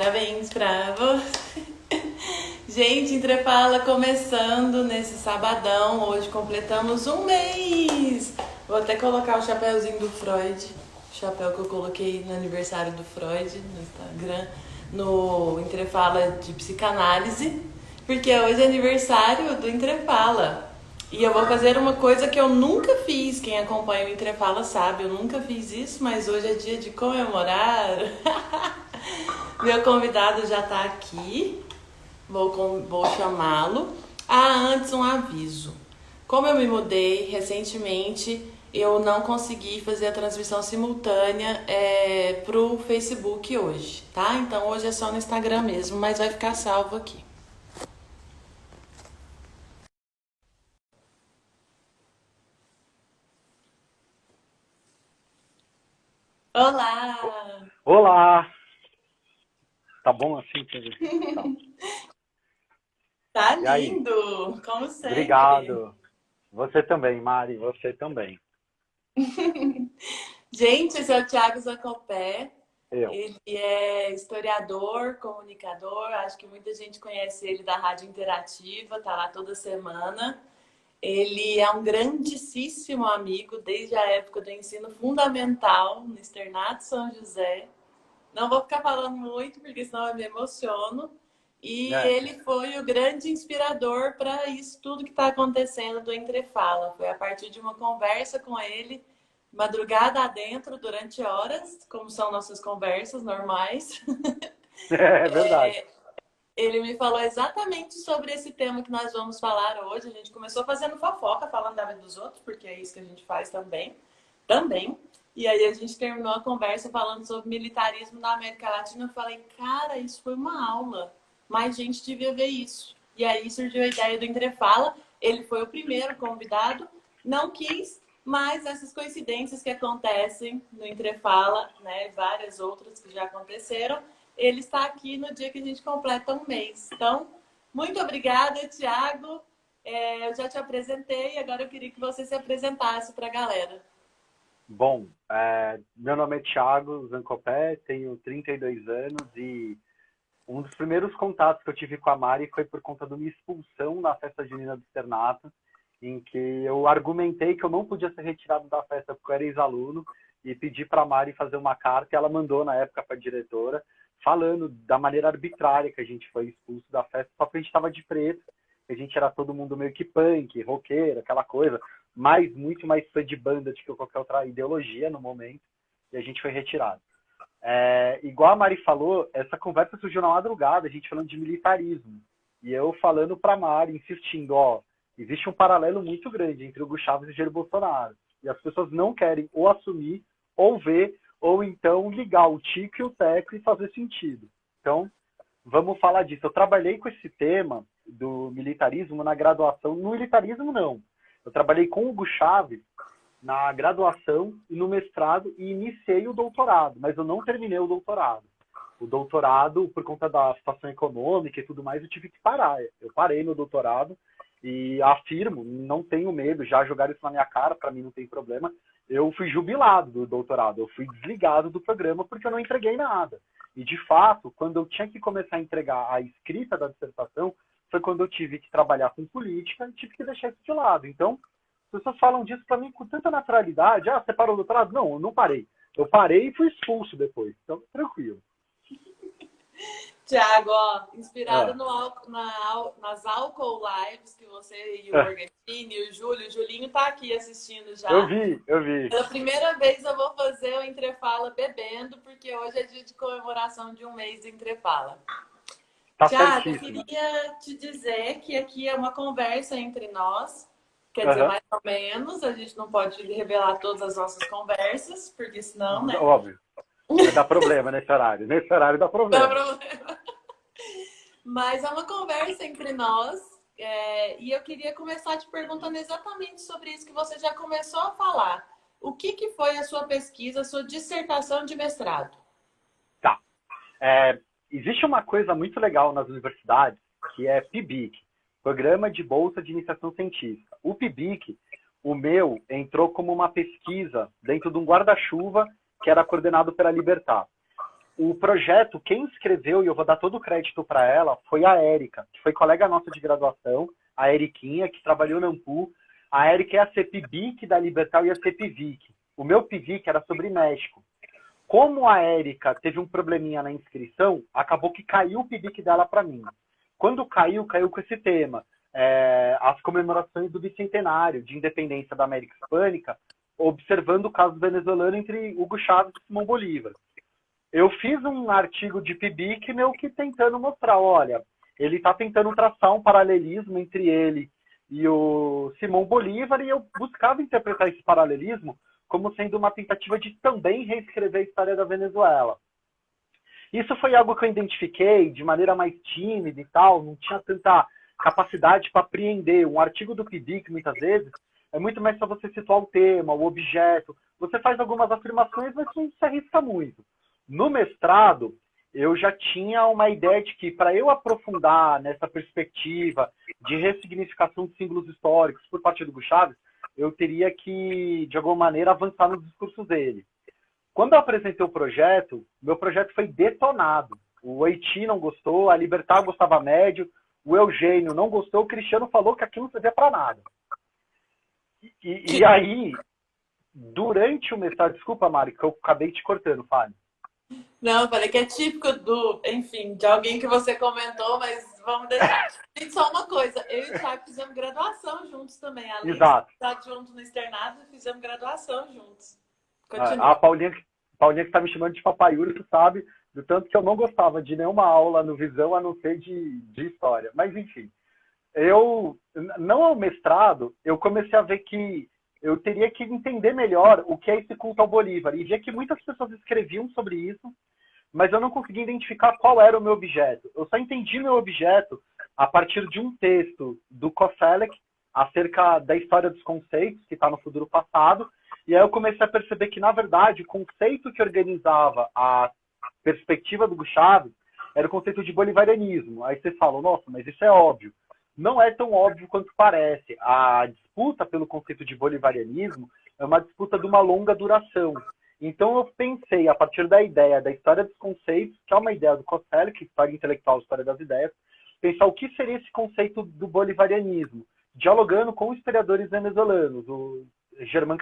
Parabéns pra você. Gente, Entrefala começando nesse sabadão. Hoje completamos um mês. Vou até colocar o chapéuzinho do Freud. O chapéu que eu coloquei no aniversário do Freud no Instagram, no Entrefala de psicanálise. Porque hoje é aniversário do Entrefala. E eu vou fazer uma coisa que eu nunca fiz. Quem acompanha o Entrefala sabe, eu nunca fiz isso, mas hoje é dia de comemorar. Meu convidado já está aqui. Vou chamá-lo. Antes um aviso. Como eu me mudei recentemente, eu não consegui fazer a transmissão simultânea pro Facebook hoje, tá? Então hoje é só no Instagram mesmo, mas vai ficar salvo aqui. Olá! Olá! Tá bom assim? Tá. Tá E aí? lindo, como sempre. Obrigado. Você também, Mari, você também. Gente, esse é o Thiago Zacopé. Eu. Ele é historiador, comunicador. Acho que muita gente conhece ele da Rádio Interativa, tá lá toda semana. Ele é um grandíssimo amigo desde a época do ensino fundamental no Externato São José. Não vou ficar falando muito, porque senão eu me emociono. E É. ele foi o grande inspirador para isso tudo que está acontecendo do Entrefala. Foi a partir de uma conversa com ele, madrugada adentro, durante horas, como são nossas conversas normais. É verdade. Ele me falou exatamente sobre esse tema que nós vamos falar hoje. A gente começou fazendo fofoca, falando da vida dos outros, porque é isso que a gente faz também. Também. E aí a gente terminou a conversa falando sobre militarismo na América Latina. Eu falei, cara, isso foi uma aula. Mais gente devia ver isso. E aí surgiu a ideia do Entrefala. Ele foi o primeiro convidado. Não quis, mas essas coincidências que acontecem no Entrefala, né? Várias outras que já aconteceram. Ele está aqui no dia que a gente completa um mês. Então, muito obrigada, Thiago. Eu já te apresentei, agora eu queria que você se apresentasse para a galera. Bom, meu nome é Thiago Zancopé, tenho 32 anos e um dos primeiros contatos que eu tive com a Mari foi por conta de uma expulsão na festa junina do Externato, em que eu argumentei que eu não podia ser retirado da festa porque eu era ex-aluno e pedi para a Mari fazer uma carta e ela mandou na época para a diretora falando da maneira arbitrária que a gente foi expulso da festa só porque a gente estava de preto, que a gente era todo mundo meio que punk, roqueiro, aquela coisa, mas muito mais fã de banda do que qualquer outra ideologia no momento, e a gente foi retirado. Igual a Mari falou, essa conversa surgiu na madrugada, a gente falando de militarismo. E eu falando para a Mari, insistindo, existe um paralelo muito grande entre o Hugo Chávez e o Jair Bolsonaro. E as pessoas não querem ou assumir, ou ver, ou então ligar o tico e o teco e fazer sentido. Então, vamos falar disso. Eu trabalhei com esse tema do militarismo na graduação. No militarismo, não. Eu trabalhei com o Hugo Chávez na graduação e no mestrado e iniciei o doutorado, mas eu não terminei o doutorado. O doutorado, por conta da situação econômica e tudo mais, eu tive que parar. Eu parei no doutorado e afirmo, não tenho medo, já jogaram isso na minha cara, para mim não tem problema. Eu fui jubilado do doutorado, eu fui desligado do programa porque eu não entreguei nada. E, de fato, quando eu tinha que começar a entregar a escrita da dissertação, foi quando eu tive que trabalhar com política e tive que deixar isso de lado. Então, as pessoas falam disso para mim com tanta naturalidade. Você parou do doutorado? Não, eu não parei. Eu parei e fui expulso depois. Então, tranquilo. Tiago, inspirado Ah. nas álcool lives que você e o Morgantini e o Julinho tá aqui assistindo Eu já. vi, eu vi. Pela primeira vez eu vou fazer o Entrefala bebendo, porque hoje é dia de comemoração de um mês de Entrefala. Tá Tiago, eu certíssimo. queria te dizer que aqui é uma conversa entre nós, quer dizer, Uhum. mais ou menos, a gente não pode revelar todas as nossas conversas, porque senão, né? Óbvio. Vai dar problema nesse horário. Nesse horário dá Não é problema. problema. Mas é uma conversa entre nós, e eu queria começar te perguntando exatamente sobre isso que você já começou a falar. O que foi a sua pesquisa, a sua dissertação de mestrado? Tá. Existe uma coisa muito legal nas universidades, que é PIBIC, Programa de Bolsa de Iniciação Científica. O PIBIC, o meu, entrou como uma pesquisa dentro de um guarda-chuva que era coordenado pela Libertar. o projeto, quem escreveu, e eu vou dar todo o crédito para ela, foi a Érica, que foi colega nossa de graduação, a Eriquinha, que trabalhou na Ampu. A Érica é a CEPBIC da Libertal e a CEPVIC. O meu PIVIC era sobre México. Como a Érica teve um probleminha na inscrição, acabou que caiu o PIBIC dela para mim. Quando caiu com esse tema. As comemorações do bicentenário de independência da América Hispânica, observando o caso venezuelano entre Hugo Chávez e Simão Bolívar. Eu fiz um artigo de PIBIC meio que tentando mostrar, olha, ele está tentando traçar um paralelismo entre ele e o Simão Bolívar, e eu buscava interpretar esse paralelismo como sendo uma tentativa de também reescrever a história da Venezuela. Isso foi algo que eu identifiquei de maneira mais tímida e tal, não tinha tanta capacidade para apreender. Um artigo do PIBIC, muitas vezes, é muito mais para você situar o tema, o objeto. Você faz algumas afirmações, mas não se arrisca muito. No mestrado, eu já tinha uma ideia de que, para eu aprofundar nessa perspectiva de ressignificação de símbolos históricos por parte do Hugo Chávez, eu teria que, de alguma maneira, avançar nos discursos dele. Quando eu apresentei o projeto, meu projeto foi detonado. O Haiti não gostou, a Libertar gostava médio, o Eugênio não gostou, o Cristiano falou que aquilo não servia para nada. E aí, durante o mestrado... Desculpa, Mari, que eu acabei te cortando, Fábio. Não, eu falei que é típico enfim, de alguém que você comentou, mas vamos deixar. Gente, só uma coisa, eu e o Thiago fizemos graduação juntos também. Além Exato. de estar junto no externado, fizemos graduação juntos. A Paulinha que está me chamando de papaiuro, tu sabe, do tanto que eu não gostava de nenhuma aula no Visão, a não ser de história. Mas, enfim, não ao mestrado, eu comecei a ver que eu teria que entender melhor o que é esse culto ao Bolívar. E via que muitas pessoas escreviam sobre isso, mas eu não conseguia identificar qual era o meu objeto. Eu só entendi meu objeto a partir de um texto do Koselleck acerca da história dos conceitos, que está no Futuro Passado, e aí eu comecei a perceber que, na verdade, o conceito que organizava a perspectiva do Hugo Chávez era o conceito de bolivarianismo. Aí você fala, nossa, mas isso é óbvio. Não é tão óbvio quanto parece. A disputa pelo conceito de bolivarianismo é uma disputa de uma longa duração. Então eu pensei, a partir da ideia da história dos conceitos, que é uma ideia do Koselleck, história intelectual, história das ideias, pensar o que seria esse conceito do bolivarianismo, dialogando com historiadores venezuelanos, o Germán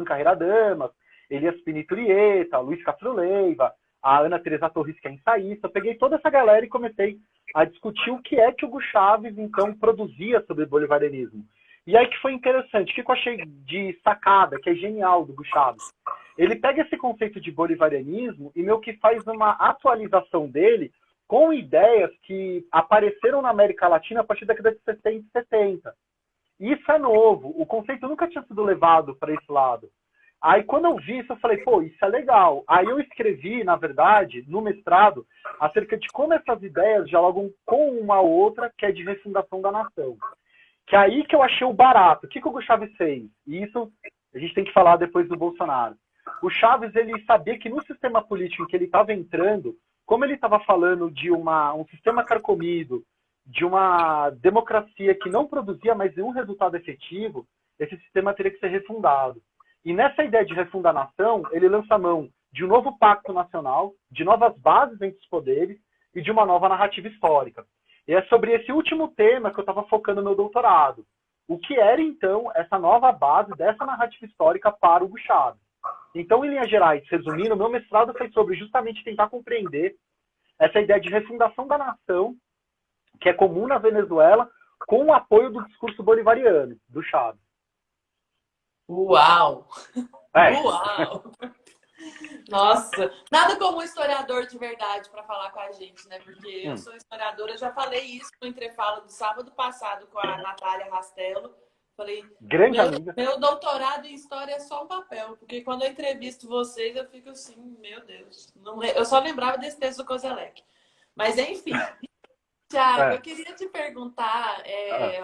Carreira Damas, Elias Piniturieta, Luiz Castro Leiva, a Ana Teresa Torres, que é ensaísta. Eu peguei toda essa galera e comecei a discutir o que é que o Hugo Chávez, então, produzia sobre bolivarianismo. E aí que foi interessante. O que eu achei de sacada, que é genial do Hugo Chávez? Ele pega esse conceito de bolivarianismo e meio que faz uma atualização dele com ideias que apareceram na América Latina a partir da década de 60 e 70. Isso é novo. O conceito nunca tinha sido levado para esse lado. Aí, quando eu vi isso, eu falei, pô, isso é legal. Aí eu escrevi, na verdade, no mestrado, acerca de como essas ideias dialogam com uma outra, que é de refundação da nação. Que é aí que eu achei o barato. O que o Hugo Chávez fez? E isso a gente tem que falar depois do Bolsonaro. O Chávez, ele sabia que no sistema político em que ele estava entrando, como ele estava falando de um sistema carcomido, de uma democracia que não produzia mais nenhum resultado efetivo, esse sistema teria que ser refundado. E nessa ideia de refundar a nação, ele lança a mão de um novo pacto nacional, de novas bases entre os poderes e de uma nova narrativa histórica. E é sobre esse último tema que eu estava focando no meu doutorado. O que era, então, essa nova base dessa narrativa histórica para o Hugo Chávez? Então, em linhas gerais, resumindo, o meu mestrado foi sobre justamente tentar compreender essa ideia de refundação da nação, que é comum na Venezuela, com o apoio do discurso bolivariano, do Chávez. Uau! É. Uau! Nossa, nada como um historiador de verdade para falar com a gente, né? Porque eu sou historiadora, eu já falei isso no entrefalo do sábado passado com a Natália Rastelo. Falei, grande amiga. Meu doutorado em história é só um papel, porque quando eu entrevisto vocês, eu fico assim, meu Deus. Eu só lembrava desse texto do Koselleck. Mas enfim. Thiago, eu queria te perguntar,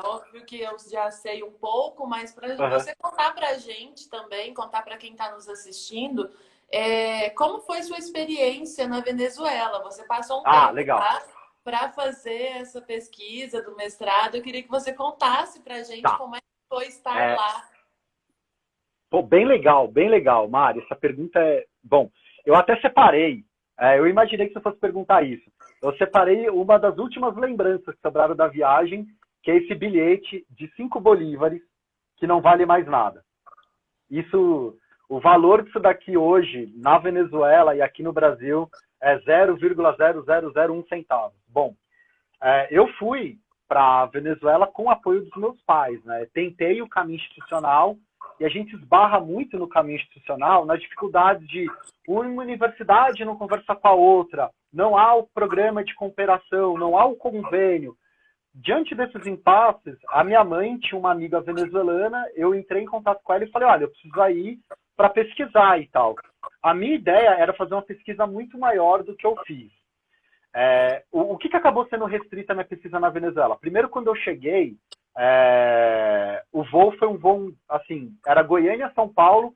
óbvio que eu já sei um pouco, mas para você contar para a gente também, contar para quem está nos assistindo, como foi sua experiência na Venezuela? Você passou um tempo para fazer essa pesquisa do mestrado. Eu queria que você contasse para a gente como é que foi estar lá. Pô, bem legal, Mari. Essa pergunta é... Bom, eu até separei Eu imaginei que você fosse perguntar isso. Eu separei uma das últimas lembranças que sobraram da viagem, que é esse bilhete de 5 bolívares, que não vale mais nada. Isso, o valor disso daqui hoje, na Venezuela e aqui no Brasil, é 0,0001 centavos. Bom, eu fui para a Venezuela com o apoio dos meus pais, né? Tentei o caminho institucional e a gente esbarra muito no caminho institucional nas dificuldades de uma universidade não conversa com a outra, não há o programa de cooperação, não há o convênio. Diante desses impasses, a minha mãe tinha uma amiga venezuelana, eu entrei em contato com ela e falei, olha, eu preciso ir para pesquisar e tal. A minha ideia era fazer uma pesquisa muito maior do que eu fiz. O que acabou sendo restrita a minha pesquisa na Venezuela? Primeiro, quando eu cheguei, o voo foi um voo, assim, era Goiânia, São Paulo,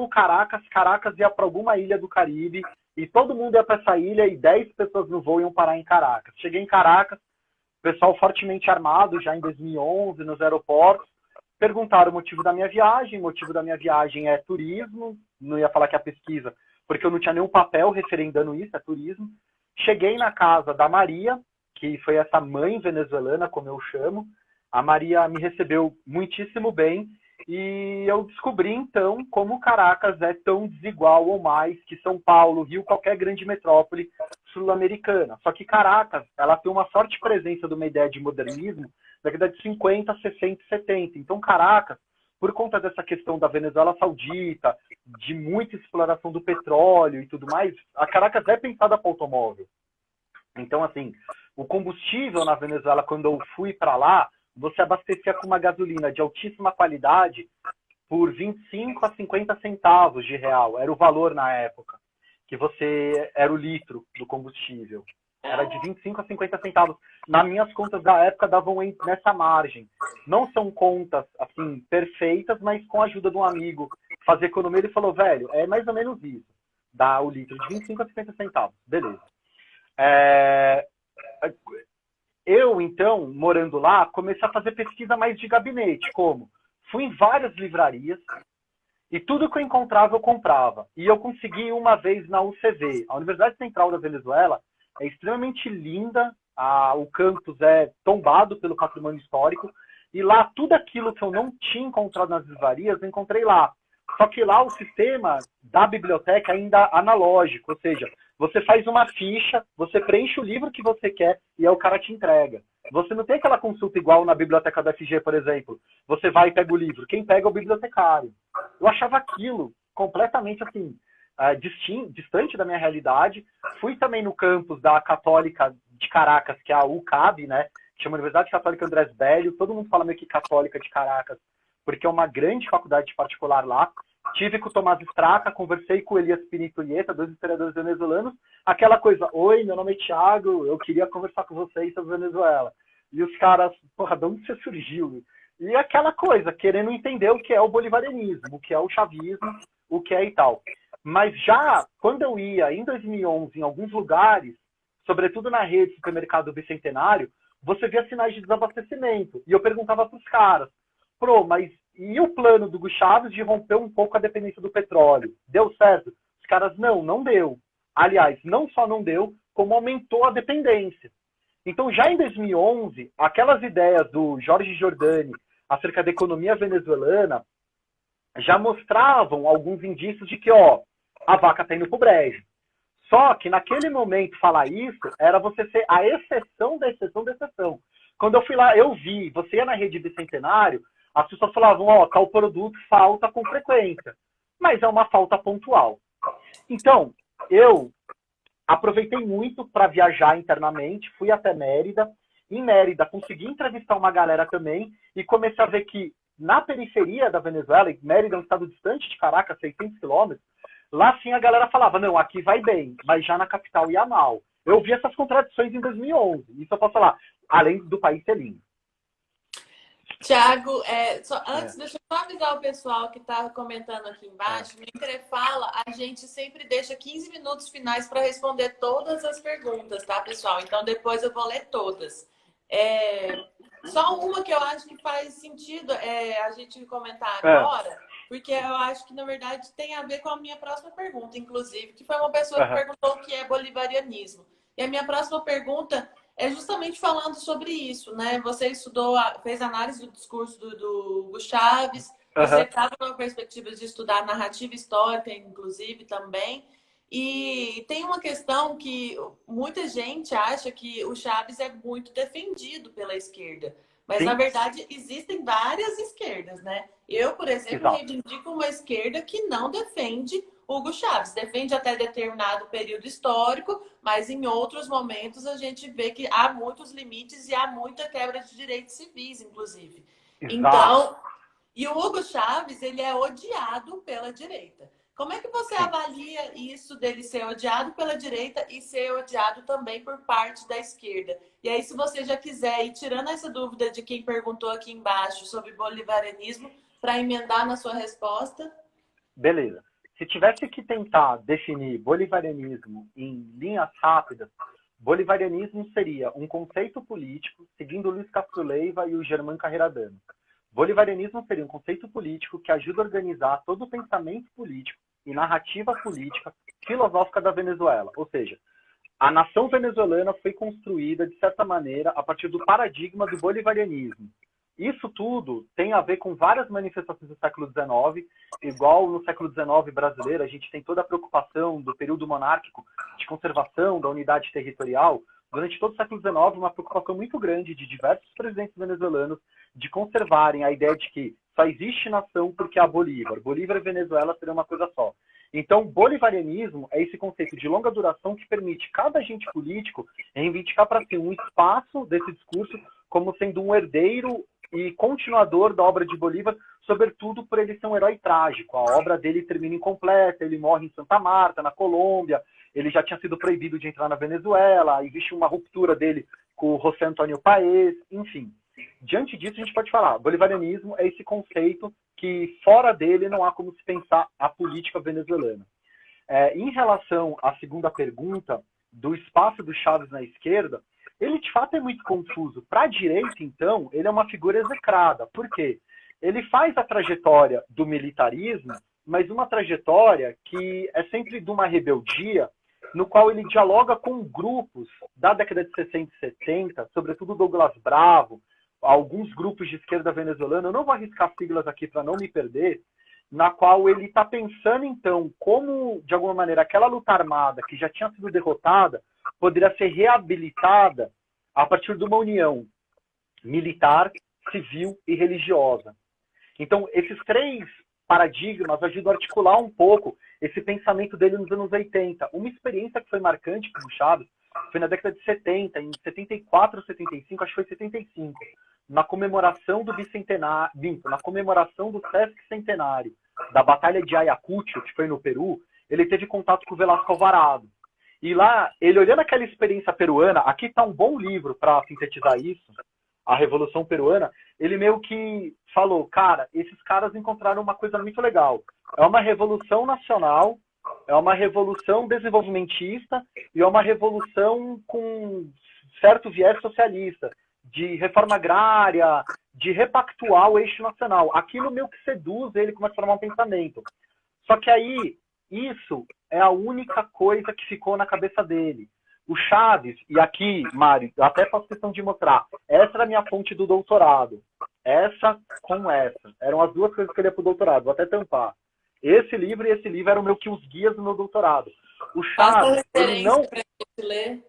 Caracas, Caracas ia para alguma ilha do Caribe, e todo mundo ia para essa ilha e 10 pessoas no voo iam parar em Caracas. Cheguei em Caracas, pessoal fortemente armado, já em 2011, nos aeroportos, perguntaram o motivo da minha viagem. O motivo da minha viagem é turismo, não ia falar que é pesquisa, porque eu não tinha nenhum papel referendando isso, é turismo. Cheguei na casa da Maria, que foi essa mãe venezuelana, como eu chamo. A Maria me recebeu muitíssimo bem e eu descobri, então, como Caracas é tão desigual ou mais que São Paulo, Rio, qualquer grande metrópole sul-americana. Só que Caracas, ela tem uma forte presença de uma ideia de modernismo da década de 50, 60 e 70. Então, Caracas, por conta dessa questão da Venezuela Saudita, de muita exploração do petróleo e tudo mais, a Caracas é pensada para automóvel. Então, assim, o combustível na Venezuela, quando eu fui para lá, você abastecia com uma gasolina de altíssima qualidade por 25 a 50 centavos de real. Era o valor na época, que você era o litro do combustível. Era de 25 a 50 centavos. Nas minhas contas da época davam nessa margem. Não são contas assim perfeitas, mas com a ajuda de um amigo fazer economia, ele falou, velho, é mais ou menos isso. Dá o litro de 25 a 50 centavos. Beleza. Eu, então, morando lá, comecei a fazer pesquisa mais de gabinete. Como? Fui em várias livrarias e tudo que eu encontrava, eu comprava. E eu consegui uma vez na UCV. A Universidade Central da Venezuela é extremamente linda. O campus é tombado pelo patrimônio histórico. E lá, tudo aquilo que eu não tinha encontrado nas livrarias, eu encontrei lá. Só que lá o sistema da biblioteca ainda é analógico. Ou seja, você faz uma ficha, você preenche o livro que você quer e aí o cara te entrega. Você não tem aquela consulta igual na biblioteca da FG, por exemplo. Você vai e pega o livro. Quem pega é o bibliotecário. Eu achava aquilo completamente assim, distante da minha realidade. Fui também no campus da Católica de Caracas, que é a UCAB, né? Que chama Universidade Católica Andrés Bello. Todo mundo fala meio que Católica de Caracas, porque é uma grande faculdade particular lá. Tive com o Tomás Straca, conversei com o Elias Pinito-Ieta, 2 historiadores venezuelanos. Aquela coisa, oi, meu nome é Thiago, eu queria conversar com vocês sobre Venezuela. E os caras, porra, de onde você surgiu? E aquela coisa, querendo entender o que é o bolivarianismo, o que é o chavismo, o que é e tal. Mas já, quando eu ia, em 2011, em alguns lugares, sobretudo na rede supermercado Bicentenário, você via sinais de desabastecimento. E eu perguntava para os caras, mas e o plano do Hugo Chávez de romper um pouco a dependência do petróleo? Deu certo? Os caras, não deu. Aliás, não só não deu, como aumentou a dependência. Então, já em 2011, aquelas ideias do Jorge Giordani acerca da economia venezuelana já mostravam alguns indícios de que, a vaca está indo pro brejo. Só que, naquele momento, falar isso era você ser a exceção da exceção da exceção. Quando eu fui lá, eu vi, você ia na rede Bicentenário, as pessoas falavam, tal produto falta com frequência. Mas é uma falta pontual. Então, eu aproveitei muito para viajar internamente, fui até Mérida. Em Mérida, consegui entrevistar uma galera também e comecei a ver que na periferia da Venezuela, Mérida é um estado distante de Caracas, 600 quilômetros, lá sim a galera falava, não, aqui vai bem, mas já na capital ia mal. Eu vi essas contradições em 2011, isso eu posso falar, além do país ser lindo. Tiago, antes, deixa eu só avisar o pessoal que está comentando aqui embaixo. No Interfala, a gente sempre deixa 15 minutos finais para responder todas as perguntas, tá, pessoal? Então, depois eu vou ler todas. Só uma que eu acho que faz sentido a gente comentar agora porque eu acho que, na verdade, tem a ver com a minha próxima pergunta, inclusive, que foi uma pessoa que Aham, perguntou o que é bolivarianismo. E a minha próxima pergunta é justamente falando sobre isso, né? Você estudou, fez análise do discurso do Hugo Chávez, você aham, estava numa perspectiva de estudar narrativa histórica, inclusive, também. E tem uma questão que muita gente acha que o Chaves é muito defendido pela esquerda. Mas, na sim, verdade, existem várias esquerdas, né? Eu, por exemplo, exato. reivindico uma esquerda que não defende Hugo Chávez. Defende até determinado período histórico, mas em outros momentos a gente vê que há muitos limites e há muita quebra de direitos civis, inclusive. Exato, Então, e o Hugo Chávez, ele é odiado pela direita. Como é que você sim. avalia isso dele ser odiado pela direita e ser odiado também por parte da esquerda? E aí, se você já quiser ir tirando essa dúvida de quem perguntou aqui embaixo sobre bolivarianismo, para emendar na sua resposta. Beleza. Se tivesse que tentar definir bolivarianismo em linhas rápidas, bolivarianismo seria um conceito político, seguindo Luiz Castro Leiva e o Germán Carreira-Dano. Bolivarianismo seria um conceito político que ajuda a organizar todo o pensamento político e narrativa política filosófica da Venezuela. Ou seja, a nação venezuelana foi construída, de certa maneira, a partir do paradigma do bolivarianismo. Isso tudo tem a ver com várias manifestações do século XIX, igual no século XIX brasileiro, a gente tem toda a preocupação do período monárquico de conservação da unidade territorial. Durante todo o século XIX, uma preocupação muito grande de diversos presidentes venezuelanos de conservarem a ideia de que só existe nação porque há Bolívar. Bolívar e Venezuela seriam uma coisa só. Então, bolivarianismo é esse conceito de longa duração que permite cada agente político reivindicar para si um espaço desse discurso como sendo um herdeiro e continuador da obra de Bolívar, sobretudo por ele ser um herói trágico. A obra dele termina incompleta, ele morre em Santa Marta, na Colômbia, ele já tinha sido proibido de entrar na Venezuela, existe uma ruptura dele com o José Antônio Paez, enfim. Diante disso, a gente pode falar, bolivarianismo é esse conceito que fora dele não há como se pensar a política venezuelana. Em relação à segunda pergunta, do espaço do Chávez na esquerda, ele de fato é muito confuso. Para a direita, então, ele é uma figura execrada. Por quê? Ele faz a trajetória do militarismo, mas uma trajetória que é sempre de uma rebeldia, no qual ele dialoga com grupos da década de 60 e 70, sobretudo Douglas Bravo, alguns grupos de esquerda venezuelana, eu não vou arriscar siglas aqui para não me perder, na qual ele está pensando, então, como, de alguma maneira, aquela luta armada que já tinha sido derrotada poderia ser reabilitada a partir de uma união militar, civil e religiosa. Então, esses três paradigmas ajudam a articular um pouco esse pensamento dele nos anos 80. Uma experiência que foi marcante para o Chávez foi na década de 70, em 74 ou 75, acho que foi 75, na comemoração do bicentenário, na comemoração do Sesc Centenário, da Batalha de Ayacucho, que foi no Peru, ele teve contato com o Velasco Alvarado. E lá, ele olhando aquela experiência peruana, aqui está um bom livro para sintetizar isso, a Revolução Peruana, ele meio que falou, cara, esses caras encontraram uma coisa muito legal. É uma revolução nacional, é uma revolução desenvolvimentista e é uma revolução com certo viés socialista, de reforma agrária, de repactuar o eixo nacional. Aquilo meio que seduz ele, começa a formar um pensamento. Só que aí, isso é a única coisa que ficou na cabeça dele. O Chaves, e aqui, Mário, eu até faço questão de mostrar, essa era a minha fonte do doutorado. Essa com essa. Eram as duas coisas que eu ia pro doutorado, vou até tampar. Esse livro e esse livro eram meio que os guias do meu doutorado. O Passa a Chaves, ele referência não... para a gente ler.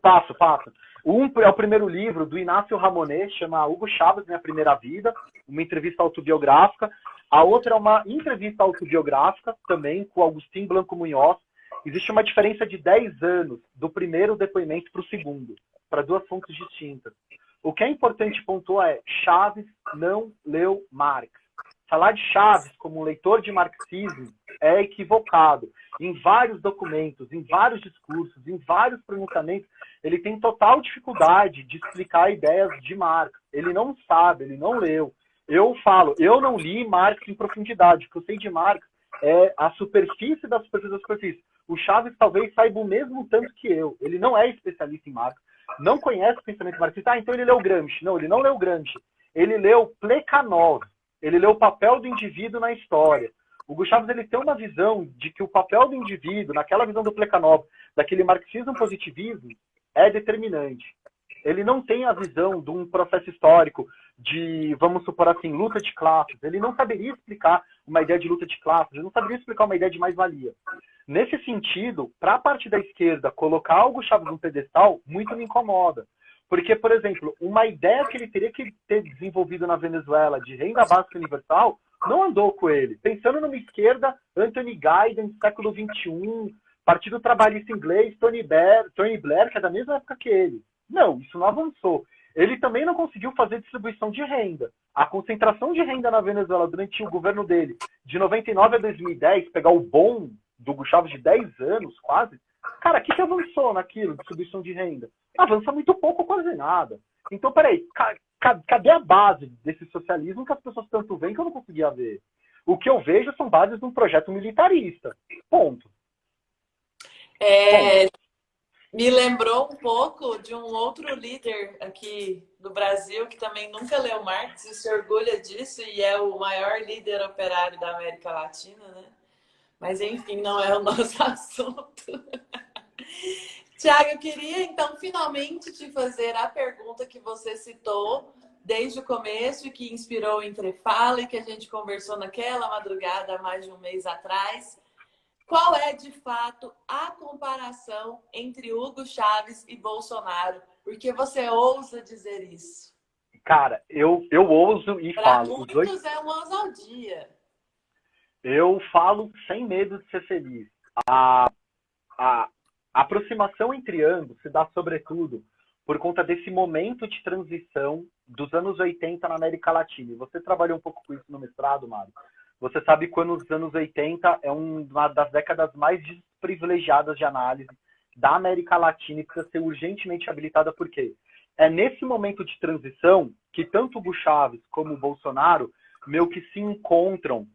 Passo, passo. Um é o primeiro livro do Inácio Ramonet, chama Hugo Chávez, Minha Primeira Vida, uma entrevista autobiográfica. A outra é uma entrevista autobiográfica, também, com Agustín Blanco Munhoz. Existe uma diferença de 10 anos do primeiro depoimento para o segundo, para duas fontes distintas. O que é importante pontuar é, Chaves não leu Marx. Falar de Chaves como um leitor de marxismo é equivocado. Em vários documentos, em vários discursos, em vários pronunciamentos, ele tem total dificuldade de explicar ideias de Marx. Ele não sabe, ele não leu. Eu falo, eu não li Marx em profundidade. O que eu sei de Marx é a superfície da superfície da superfície. O Chaves talvez saiba o mesmo tanto que eu. Ele não é especialista em Marx, não conhece o pensamento marxista. Ah, então ele leu Gramsci. Não, ele não leu Gramsci. Ele leu Plekhanov. Ele lê o papel do indivíduo na história. O Hugo Chávez ele tem uma visão de que o papel do indivíduo, naquela visão do Plekhanov, daquele marxismo-positivismo, é determinante. Ele não tem a visão de um processo histórico de, vamos supor assim, luta de classes. Ele não saberia explicar uma ideia de luta de classes, ele não saberia explicar uma ideia de mais-valia. Nesse sentido, para a parte da esquerda colocar o Hugo Chávez num pedestal, muito me incomoda. Porque, por exemplo, uma ideia que ele teria que ter desenvolvido na Venezuela de renda básica universal não andou com ele. Pensando numa esquerda, Anthony Giddens, século XXI, Partido Trabalhista Inglês, Tony Blair, que é da mesma época que ele. Não, isso não avançou. Ele também não conseguiu fazer distribuição de renda. A concentração de renda na Venezuela durante o governo dele, de 99 a 2010, pegar o bom do Hugo Chávez de 10 anos, quase, cara, o que avançou naquilo, distribuição de renda? Avança muito pouco, quase nada. Então, peraí, cadê a base desse socialismo que as pessoas tanto veem que eu não conseguia ver? O que eu vejo são bases de um projeto militarista. Ponto. Me lembrou um pouco de um outro líder aqui do Brasil que também nunca leu Marx e se orgulha disso e é o maior líder operário da América Latina, né? Mas, enfim, não é o nosso assunto. Tiago, eu queria, então, finalmente te fazer a pergunta que você citou desde o começo, que inspirou o Entrefala e que a gente conversou naquela madrugada há mais de um mês atrás. Qual é, de fato, a comparação entre Hugo Chávez e Bolsonaro? Porque você ousa dizer isso. Cara, eu ouso e falo. Para muitos é uma ousadia. Eu falo sem medo de ser feliz. A aproximação entre ambos se dá, sobretudo, por conta desse momento de transição dos anos 80 na América Latina. E você trabalhou um pouco com isso no mestrado, Mário. Você sabe quando os anos 80 é uma das décadas mais desprivilegiadas de análise da América Latina e precisa ser urgentemente habilitada. Por quê? É nesse momento de transição que tanto o Hugo Chávez como o Bolsonaro meio que se encontram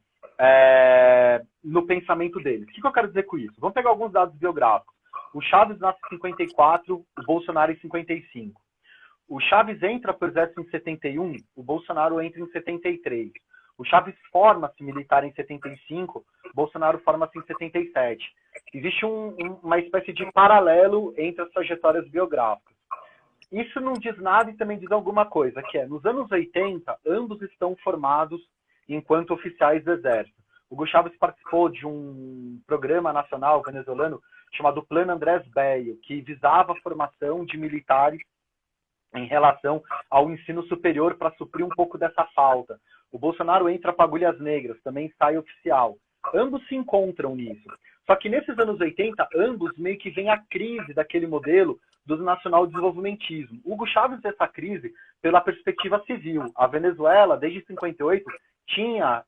no pensamento deles. O que eu quero dizer com isso? Vamos pegar alguns dados biográficos. O Chávez nasce em 54, o Bolsonaro em 55. O Chávez entra para o exército em 71, o Bolsonaro entra em 73. O Chávez forma-se militar em 75, o Bolsonaro forma-se em 77. Existe uma espécie de paralelo entre as trajetórias biográficas. Isso não diz nada e também diz alguma coisa, que é, nos anos 80, ambos estão formados enquanto oficiais do exército. O Hugo Chávez participou de um programa nacional venezuelano chamado Plano Andrés Bello, que visava a formação de militares em relação ao ensino superior para suprir um pouco dessa falta. O Bolsonaro entra para Agulhas Negras, também sai oficial. Ambos se encontram nisso. Só que nesses anos 80, ambos meio que vem a crise daquele modelo do nacional-desenvolvimentismo. Hugo Chávez essa crise pela perspectiva civil. A Venezuela, desde 58, tinha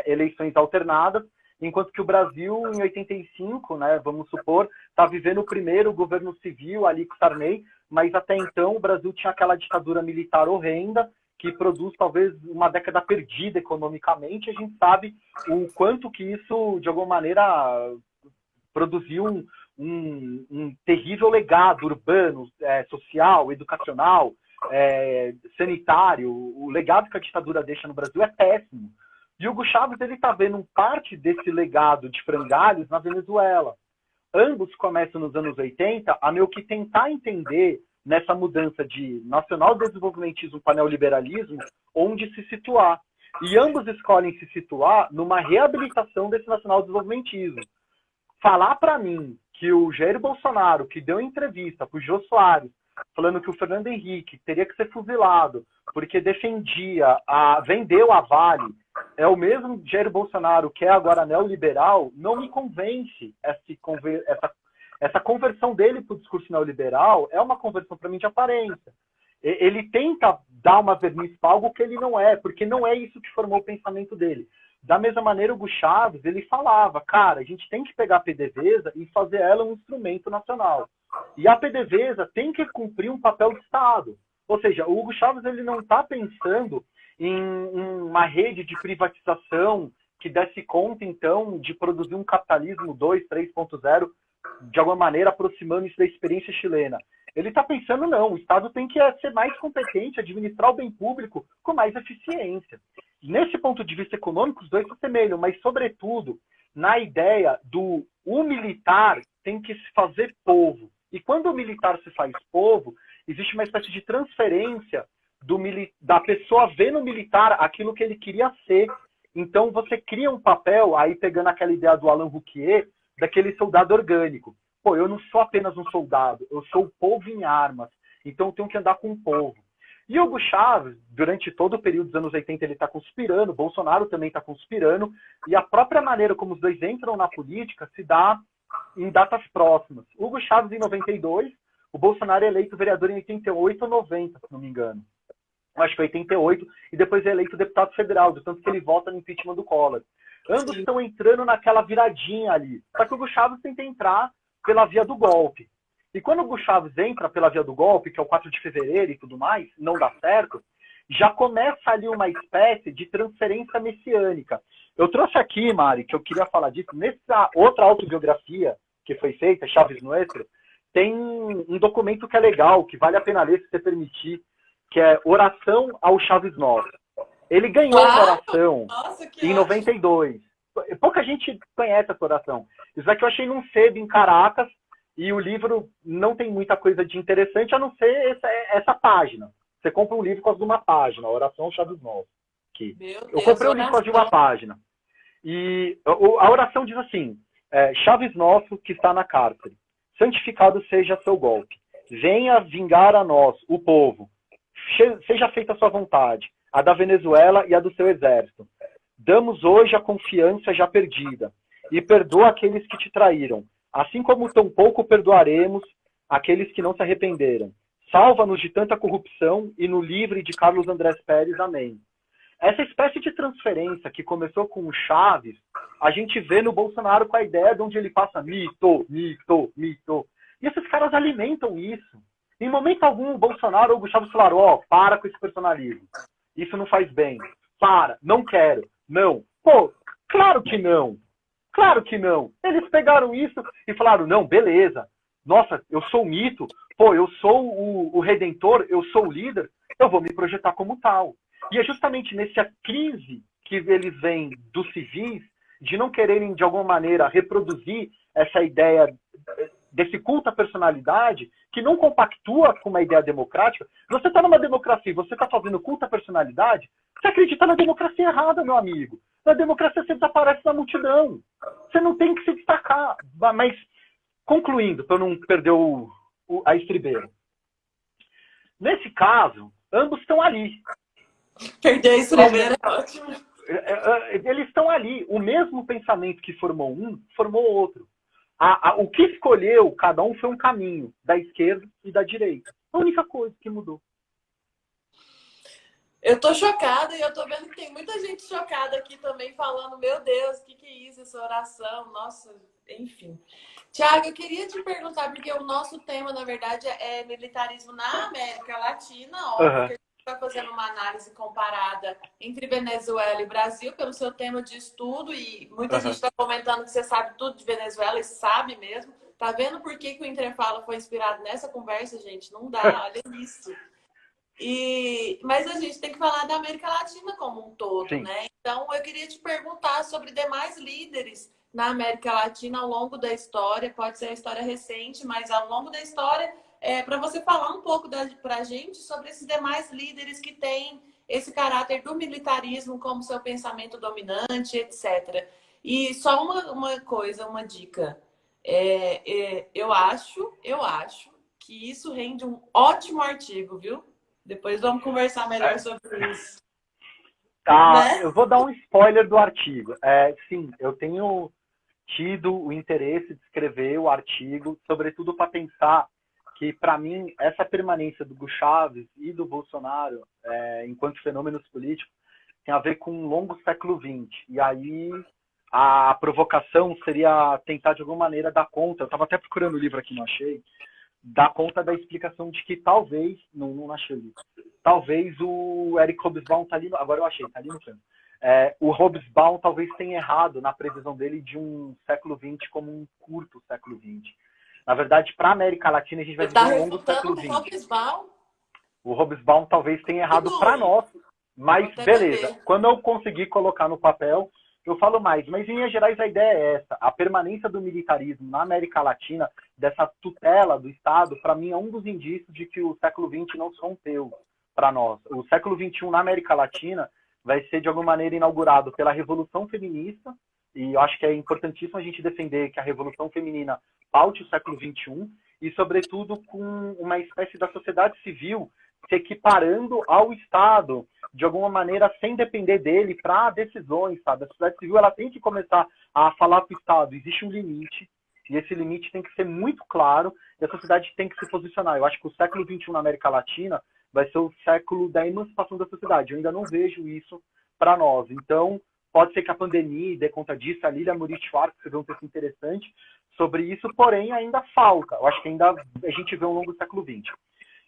eleições alternadas, enquanto que o Brasil, em 85, né, vamos supor, está vivendo o primeiro governo civil ali com Sarney, mas até então o Brasil tinha aquela ditadura militar horrenda, que produz talvez uma década perdida economicamente. A gente sabe o quanto que isso, de alguma maneira, produziu um terrível legado urbano, social, educacional, sanitário. O legado que a ditadura deixa no Brasil é péssimo. E o Hugo Chávez está vendo parte desse legado de frangalhos na Venezuela. Ambos começam nos anos 80 a meio que tentar entender nessa mudança de nacional-desenvolvimentismo para neoliberalismo, onde se situar. E ambos escolhem se situar numa reabilitação desse nacional-desenvolvimentismo. Falar para mim que o Jair Bolsonaro, que deu entrevista para o Jô Soares, falando que o Fernando Henrique teria que ser fuzilado porque vendeu a Vale, é o mesmo Jair Bolsonaro que é agora neoliberal, não me convence essa conversão dele para o discurso neoliberal é uma conversão, para mim, de aparência. Ele tenta dar uma verniz para algo que ele não é, porque não é isso que formou o pensamento dele. Da mesma maneira, o Hugo Chávez, ele falava, cara, a gente tem que pegar a PDVSA e fazer ela um instrumento nacional. E a PDVSA tem que cumprir um papel de Estado. Ou seja, o Hugo Chávez ele não está pensando em uma rede de privatização que desse conta, então, de produzir um capitalismo 2, 3.0, de alguma maneira aproximando isso da experiência chilena. Ele está pensando, não, o Estado tem que ser mais competente, administrar o bem público com mais eficiência. Nesse ponto de vista econômico, os dois se assemelham, mas, sobretudo, na ideia do o militar tem que se fazer povo. E quando o militar se faz povo, existe uma espécie de transferência da pessoa ver no militar aquilo que ele queria ser. Então, você cria um papel, aí pegando aquela ideia do Alain Rouquier, daquele soldado orgânico. Pô, eu não sou apenas um soldado, eu sou o povo em armas. Então, eu tenho que andar com o povo. E Hugo Chávez, durante todo o período dos anos 80, ele está conspirando, Bolsonaro também está conspirando, e a própria maneira como os dois entram na política se dá em datas próximas. Hugo Chávez em 92, o Bolsonaro é eleito vereador em 88 ou 90, se não me engano. Acho que 88, e depois é eleito deputado federal, de tanto que ele vota no impeachment do Collor. Ambos estão entrando naquela viradinha ali. Só que o Hugo Chávez tenta entrar pela via do golpe. E quando o Hugo Chávez entra pela via do golpe, que é o 4 de fevereiro e tudo mais, não dá certo, já começa ali uma espécie de transferência messiânica. Eu trouxe aqui, Mari, que eu queria falar disso, nessa outra autobiografia que foi feita, Chaves Nuestro, tem um documento que é legal, que vale a pena ler se você permitir, que é Oração ao Chaves Nosso. Ele ganhou uma oração em 92. Pouca gente conhece essa oração. Isso aqui eu achei num sebo em Caracas, e o livro não tem muita coisa de interessante, a não ser essa página. Você compra um livro por causa de uma página, Oração ao Chaves Nosso. Aqui. Eu comprei um livro por causa de uma página. E a oração diz assim, Chaves Nosso que está na cárcere, santificado seja seu golpe. Venha vingar a nós, o povo. Seja feita a sua vontade, a da Venezuela e a do seu exército. Damos hoje a confiança já perdida, e perdoa aqueles que te traíram, assim como tampouco perdoaremos aqueles que não se arrependeram. Salva-nos de tanta corrupção e no livre de Carlos Andrés Pérez. Amém. Essa espécie de transferência que começou com o Chaves, a gente vê no Bolsonaro com a ideia de onde ele passa mito, mito, mito. E esses caras alimentam isso. Em momento algum, o Bolsonaro ou o Chaves falaram, para com esse personalismo. Isso não faz bem. Para, não quero, não. Pô, claro que não. Claro que não. Eles pegaram isso e falaram, não, beleza. Nossa, eu sou o mito. Pô, eu sou o redentor, eu sou o líder. Eu vou me projetar como tal. E é justamente nessa crise que eles vêm dos civis, de não quererem, de alguma maneira, reproduzir essa ideia desse culto à personalidade, que não compactua com uma ideia democrática. Você está numa democracia, você está fazendo culto à personalidade, você acredita na democracia errada, meu amigo. Na democracia você desaparece na multidão. Você não tem que se destacar. Mas, concluindo, para eu não perder a estribeira. Nesse caso, ambos estão ali. Perder a estribeira é ótimo. Eles estão ali. O mesmo pensamento que formou um, formou outro. O que escolheu cada um foi um caminho, da esquerda e da direita. A única coisa que mudou. Eu tô chocada e eu tô vendo que tem muita gente chocada aqui também falando, meu Deus, o que é isso, essa oração? Nossa, enfim. Tiago, eu queria te perguntar, porque o nosso tema, na verdade, é militarismo na América Latina, óbvio que a gente está fazendo uma análise comparada entre Venezuela e Brasil, pelo seu tema de estudo, e muita gente está comentando que você sabe tudo de Venezuela, e sabe mesmo. Tá vendo por que o Entrefala foi inspirado nessa conversa, gente? Não dá, olha isso. Mas a gente tem que falar da América Latina como um todo, Sim. né? Então, eu queria te perguntar sobre demais líderes na América Latina ao longo da história. Pode ser a história recente, mas ao longo da história, para você falar um pouco para a gente sobre esses demais líderes que têm esse caráter do militarismo como seu pensamento dominante, etc. E só uma coisa, uma dica. Eu acho que isso rende um ótimo artigo, viu? Depois vamos conversar melhor sobre isso. Tá, Né? eu vou dar um spoiler do artigo. Sim, eu tenho tido o interesse de escrever o artigo, sobretudo para pensar que, para mim, essa permanência do Hugo Chávez e do Bolsonaro, enquanto fenômenos políticos, tem a ver com um longo século XX. E aí a provocação seria tentar, de alguma maneira, dar conta. Eu estava até procurando o livro aqui, não achei. Dar conta da explicação de que talvez, não achei o livro, talvez o Eric Hobsbawm tá ali, agora eu achei, tá ali no canto. O Hobsbawm talvez tenha errado na previsão dele de um século XX como um curto século XX. Na verdade, para a América Latina, a gente vai Você está viver um longo refutando século o XX. Hobsbawm? O Hobsbawm talvez tenha errado para Continue. nós, Vou mas até beleza. beber. Quando eu conseguir colocar no papel, eu falo mais. Mas, em Minas Gerais, a ideia é essa. A permanência do militarismo na América Latina, dessa tutela do Estado, para mim, é um dos indícios de que o século XX não se rompeu para nós. O século XXI na América Latina vai ser, de alguma maneira, inaugurado pela Revolução Feminista, e eu acho que é importantíssimo a gente defender que a Revolução Feminina paute o século XXI, e, sobretudo, com uma espécie da sociedade civil se equiparando ao Estado, de alguma maneira, sem depender dele para decisões, sabe? A sociedade civil ela tem que começar a falar para o Estado, existe um limite, e esse limite tem que ser muito claro, e a sociedade tem que se posicionar. Eu acho que o século XXI na América Latina vai ser o século da emancipação da sociedade. Eu ainda não vejo isso para nós. Então, pode ser que a pandemia dê conta disso. A Lília Murit Schwartz escreveu um texto interessante sobre isso, porém ainda falta. Eu acho que ainda a gente vê um longo século XX.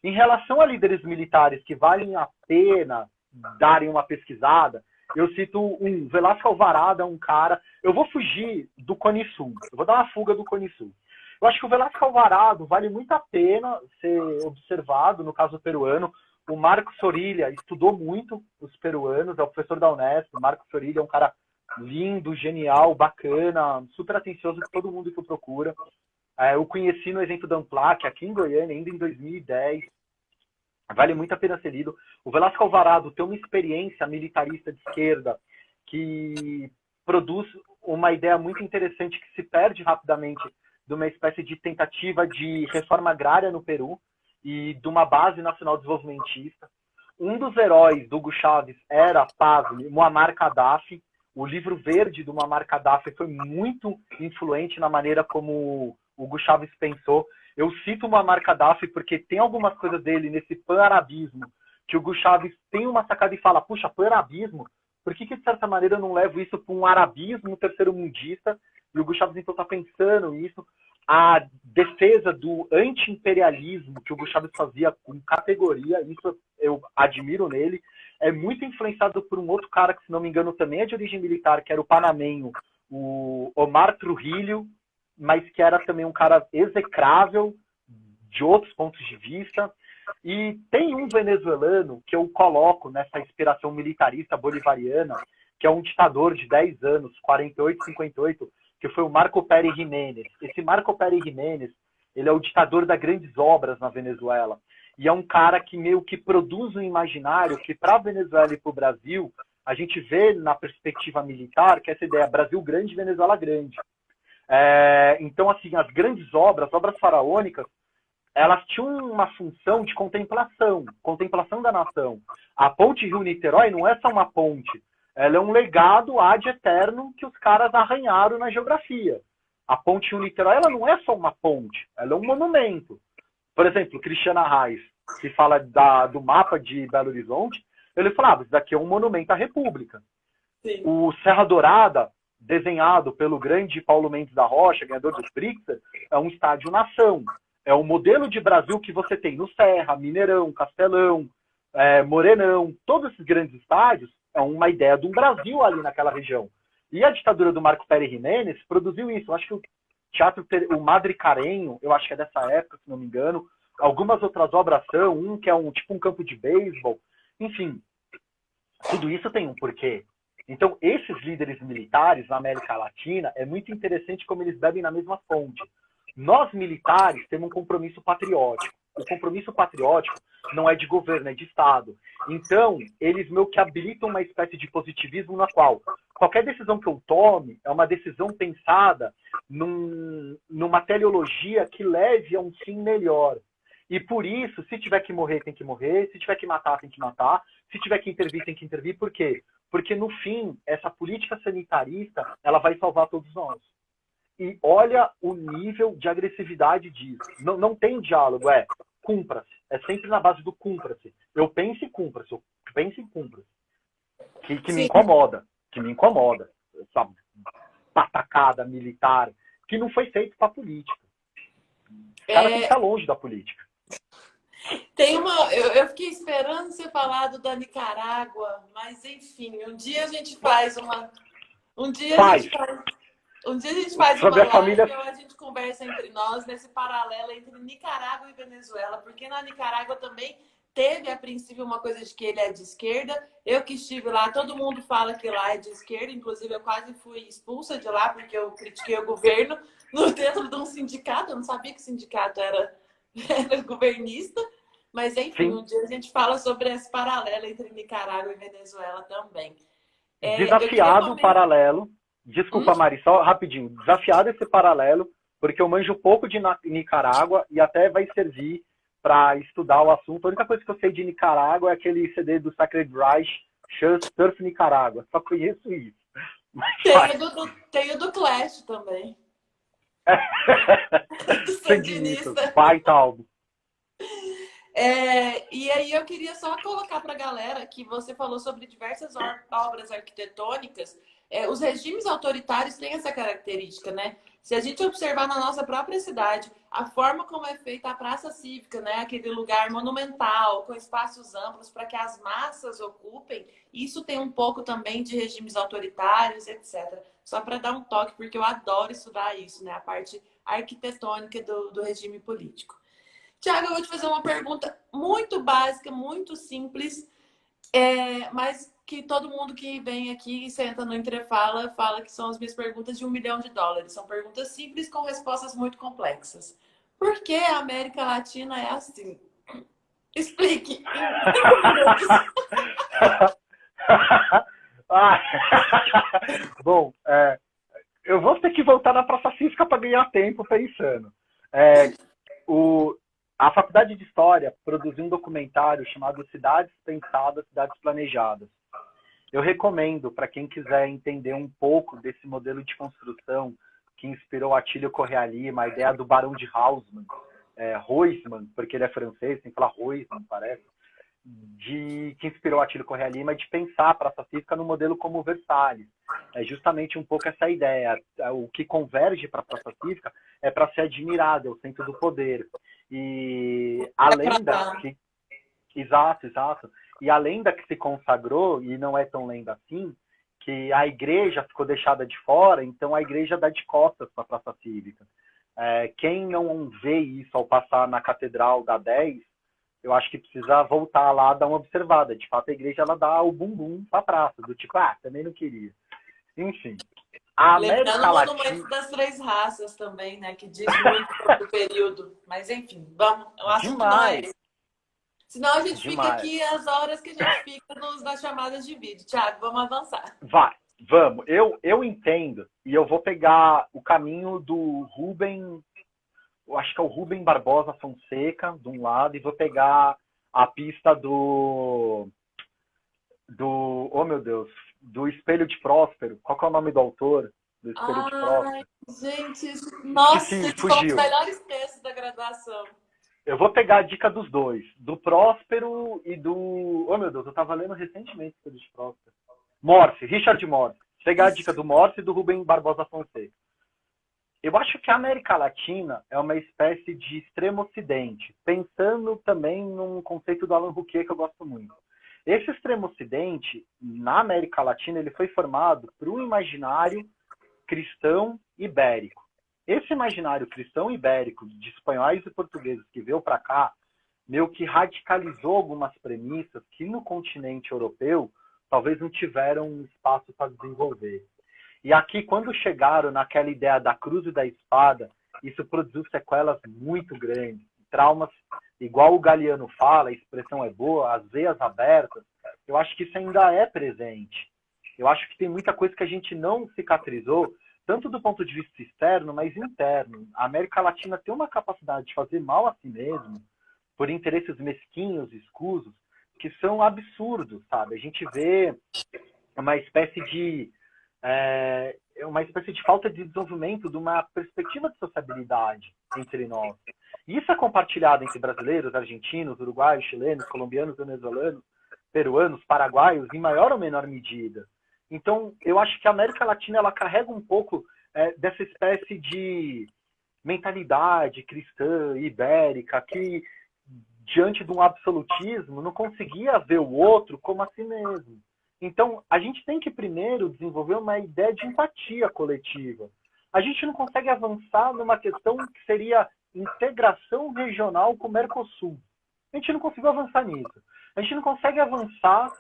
Em relação a líderes militares que valem a pena darem uma pesquisada, eu cito um Velasco Alvarado, um cara... Eu vou fugir do Cone Sul. Eu vou dar uma fuga do Cone Sul. Eu acho que o Velasco Alvarado vale muito a pena ser observado, no caso peruano. O Marco Sorilha estudou muito os peruanos, é o professor da Unesp. O Marco Sorilha é um cara lindo, genial, bacana, super atencioso de todo mundo que o procura. Eu conheci no evento da Amplac, aqui em Goiânia, ainda em 2010. Vale muito a pena ser lido. O Velasco Alvarado tem uma experiência militarista de esquerda que produz uma ideia muito interessante que se perde rapidamente de uma espécie de tentativa de reforma agrária no Peru e de uma base nacional desenvolvimentista. Um dos heróis do Hugo Chávez era, pasme, Muammar Gaddafi. O livro verde do Muammar Gaddafi foi muito influente na maneira como o Hugo Chávez pensou. Eu cito o Muammar Gaddafi porque tem algumas coisas dele nesse pan-arabismo que o Hugo Chávez tem uma sacada e fala, puxa, pan-arabismo? Por que, de certa maneira, eu não levo isso para um arabismo terceiro-mundista? E o Hugo Chávez, então, está pensando nisso. A defesa do anti-imperialismo que o Hugo Chávez fazia com categoria, isso eu admiro nele, é muito influenciado por um outro cara que, se não me engano, também é de origem militar, que era o panamenho, o Omar Trujillo, mas que era também um cara execrável de outros pontos de vista. E tem um venezuelano que eu coloco nessa inspiração militarista bolivariana, que é um ditador de 10 anos, 48, 58, que foi o Marco Pérez Jiménez. Esse Marco Pérez Jiménez, ele é o ditador das grandes obras na Venezuela. E é um cara que meio que produz um imaginário que, para a Venezuela e para o Brasil, a gente vê na perspectiva militar que essa ideia Brasil grande, Venezuela grande. Então, assim, as grandes obras, as obras faraônicas, elas tinham uma função de contemplação, contemplação da nação. A ponte Rio-Niterói não é só uma ponte, ela é um legado ad eterno que os caras arranharam na geografia. A ponte Rio-Niterói, ela não é só uma ponte, ela é um monumento. Por exemplo, Cristiana Reis, que fala do mapa de Belo Horizonte, ele falava, isso daqui é um monumento à República. Sim. O Serra Dourada, desenhado pelo grande Paulo Mendes da Rocha, ganhador dos Pritzker, é um estádio-nação. É o modelo de Brasil que você tem no Serra, Mineirão, Castelão, Morenão, todos esses grandes estádios, é uma ideia de um Brasil ali naquela região. E a ditadura do Marco Pérez Jiménez produziu isso. Eu acho que o teatro, o Madre Carenho, eu acho que é dessa época, se não me engano. Algumas outras obras são, que é tipo um campo de beisebol. Enfim, tudo isso tem um porquê. Então, esses líderes militares na América Latina, é muito interessante como eles bebem na mesma fonte. Nós, militares, temos um compromisso patriótico. O compromisso patriótico não é de governo, é de Estado. Então, eles meio que habilitam uma espécie de positivismo na qual qualquer decisão que eu tome é uma decisão pensada numa teleologia que leve a um fim melhor. E por isso, se tiver que morrer, tem que morrer. Se tiver que matar, tem que matar. Se tiver que intervir, tem que intervir. Por quê? Porque, no fim, essa política sanitarista, ela vai salvar todos nós. E olha o nível de agressividade disso. Não tem diálogo, cumpra-se. É sempre na base do cumpra-se. Eu penso e cumpra-se. Eu penso e cumpra-se. Que me incomoda. Que me incomoda. Essa patacada militar que não foi feito para política. Os caras têm que estar longe da política. Tem eu fiquei esperando você falar da Nicarágua, mas enfim, um dia a gente faz uma... Um dia a gente faz... Um dia a gente faz uma Sobre a live família. ou a gente conversa entre nós nesse paralelo entre Nicarágua e Venezuela, porque na Nicarágua também teve a princípio uma coisa de que ele é de esquerda. Eu que estive lá, todo mundo fala que lá é de esquerda, inclusive eu quase fui expulsa de lá porque eu critiquei o governo no dentro de um sindicato. Eu não sabia que sindicato era governista, mas enfim, Sim, um dia a gente fala sobre esse paralelo entre Nicarágua e Venezuela também. Eu queria desafiado o comentar. paralelo. Desculpa, Mari, só rapidinho. Desafiado esse paralelo, porque eu manjo pouco de Nicarágua e até vai servir para estudar o assunto. A única coisa que eu sei de Nicarágua é aquele CD do Sacred Reich, Surf Nicarágua. Só conheço isso. Mas Tem vai. tem o do Clash também, do Sandinistas, Sandinista. baita álbum. E aí eu queria só colocar para a galera que você falou sobre diversas obras arquitetônicas. Os regimes autoritários têm essa característica, né? Se a gente observar na nossa própria cidade, a forma como é feita a praça cívica, né? Aquele lugar monumental, com espaços amplos para que as massas ocupem, isso tem um pouco também de regimes autoritários, etc. Só para dar um toque, porque eu adoro estudar isso, né? A parte arquitetônica do regime político. Tiago, eu vou te fazer uma pergunta muito básica, muito simples, mas que todo mundo que vem aqui e senta no Entrefala fala que são as minhas perguntas de US$ 1 milhão. São perguntas simples com respostas muito complexas. Por que a América Latina é assim? Explique em 5 minutos. Bom, eu vou ter que voltar na Praça Física para ganhar tempo pensando. É, a Faculdade de História produziu um documentário chamado Cidades Pensadas, Cidades Planejadas. Eu recomendo para quem quiser entender um pouco desse modelo de construção que inspirou Attilio Correa Lima, a ideia do Barão de Haussmann, Huysmans, porque ele é francês, tem que falar Huysmans, parece, que inspirou Attilio Correa Lima de pensar a Praça Cívica no modelo como Versalhes. É justamente um pouco essa ideia. O que converge para a Praça Cívica é para ser admirado, é o centro do poder. E a lenda que... Exato, exato. E a lenda que se consagrou, e não é tão lenda assim, que a igreja ficou deixada de fora, então a igreja dá de costas para a Praça Cívica. Quem não vê isso ao passar na Catedral da 10, eu acho que precisa voltar lá, dar uma observada. De fato, a igreja ela dá o bumbum para a praça, do tipo, também não queria. Enfim, a Lembrando América o Monumento Latina, das Três Raças também, né? Que diz muito sobre o período. Mas enfim, vamos. O assunto não é demais, esse. Senão a gente fica demais. aqui as horas que a gente fica nas chamadas de vídeo. Tiago, vamos avançar. Vai, vamos. Eu entendo, e eu vou pegar o caminho do Rubem, eu acho que é o Rubem Barbosa Fonseca, de um lado, e vou pegar a pista oh meu Deus, do Espelho de Próspero. Qual que é o nome do autor do Espelho de Ai, Próspero? gente, nossa, Esqueci, esses são os fugiu. melhores textos da graduação. Eu vou pegar a dica dos dois, do Próspero e do... Oh, meu Deus, eu tava lendo recentemente o Espelho de Próspero. Morse, Richard Morse. Vou pegar a dica Isso. do Morse e do Rubem Barbosa Fonseca. Eu acho que a América Latina é uma espécie de extremo ocidente, pensando também num conceito do Alan Rouquier que eu gosto muito. Esse extremo ocidente, na América Latina, ele foi formado por um imaginário cristão ibérico. Esse imaginário cristão ibérico de espanhóis e portugueses que veio para cá, meio que radicalizou algumas premissas que no continente europeu talvez não tiveram espaço para desenvolver. E aqui, quando chegaram naquela ideia da cruz e da espada, isso produziu sequelas muito grandes, traumas, igual o Galeano fala, a expressão é boa, as veias abertas, eu acho que isso ainda é presente. Eu acho que tem muita coisa que a gente não cicatrizou, tanto do ponto de vista externo, mas interno. A América Latina tem uma capacidade de fazer mal a si mesmo, por interesses mesquinhos, escusos, que são absurdos, sabe? A gente vê uma espécie de falta de desenvolvimento de uma perspectiva de sociabilidade entre nós. E isso é compartilhado entre brasileiros, argentinos, uruguaios, chilenos, colombianos, venezuelanos, peruanos, paraguaios, em maior ou menor medida. Então, eu acho que a América Latina ela carrega um pouco dessa espécie de mentalidade cristã, ibérica, que, diante de um absolutismo, não conseguia ver o outro como a si mesmo. Então, a gente tem que primeiro desenvolver uma ideia de empatia coletiva. a gente não consegue avançar numa questão que seria integração regional com o Mercosul. A gente não conseguiu avançar nisso. A gente não consegue avançar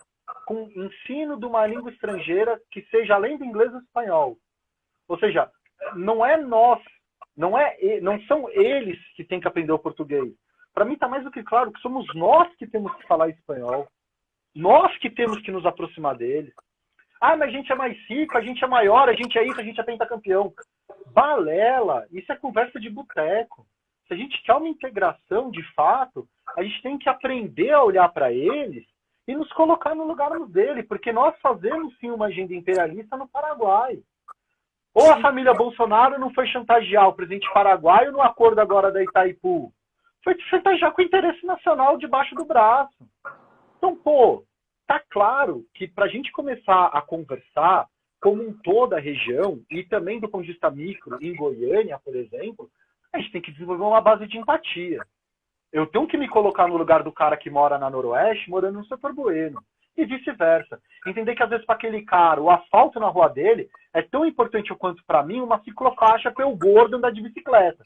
com o ensino de uma língua estrangeira que seja além do inglês e do espanhol. Ou seja, não é nós, não são eles que têm que aprender o português. Para mim está mais do que claro que somos nós que temos que falar espanhol. Nós que temos que nos aproximar deles. Ah, mas a gente é mais rico, a gente é maior, a gente é isso, a gente é pentacampeão. Balela, isso é conversa de boteco. Se a gente quer uma integração de fato, a gente tem que aprender a olhar para eles e nos colocar no lugar dele, porque nós fazemos sim uma agenda imperialista no Paraguai. Ou a família Bolsonaro não foi chantagear o presidente paraguaio no acordo agora da Itaipu. Foi chantagear com o interesse nacional debaixo do braço. Então, pô, tá claro que para a gente começar a conversar como um todo a região, e também do ponto de vista micro, em Goiânia, por exemplo, a gente tem que desenvolver uma base de empatia. Eu tenho que me colocar no lugar do cara que mora na Noroeste, morando no setor Bueno. E vice-versa. Entender que, às vezes, para aquele cara, o asfalto na rua dele é tão importante quanto, para mim, uma ciclofaixa para eu gordo andar de bicicleta.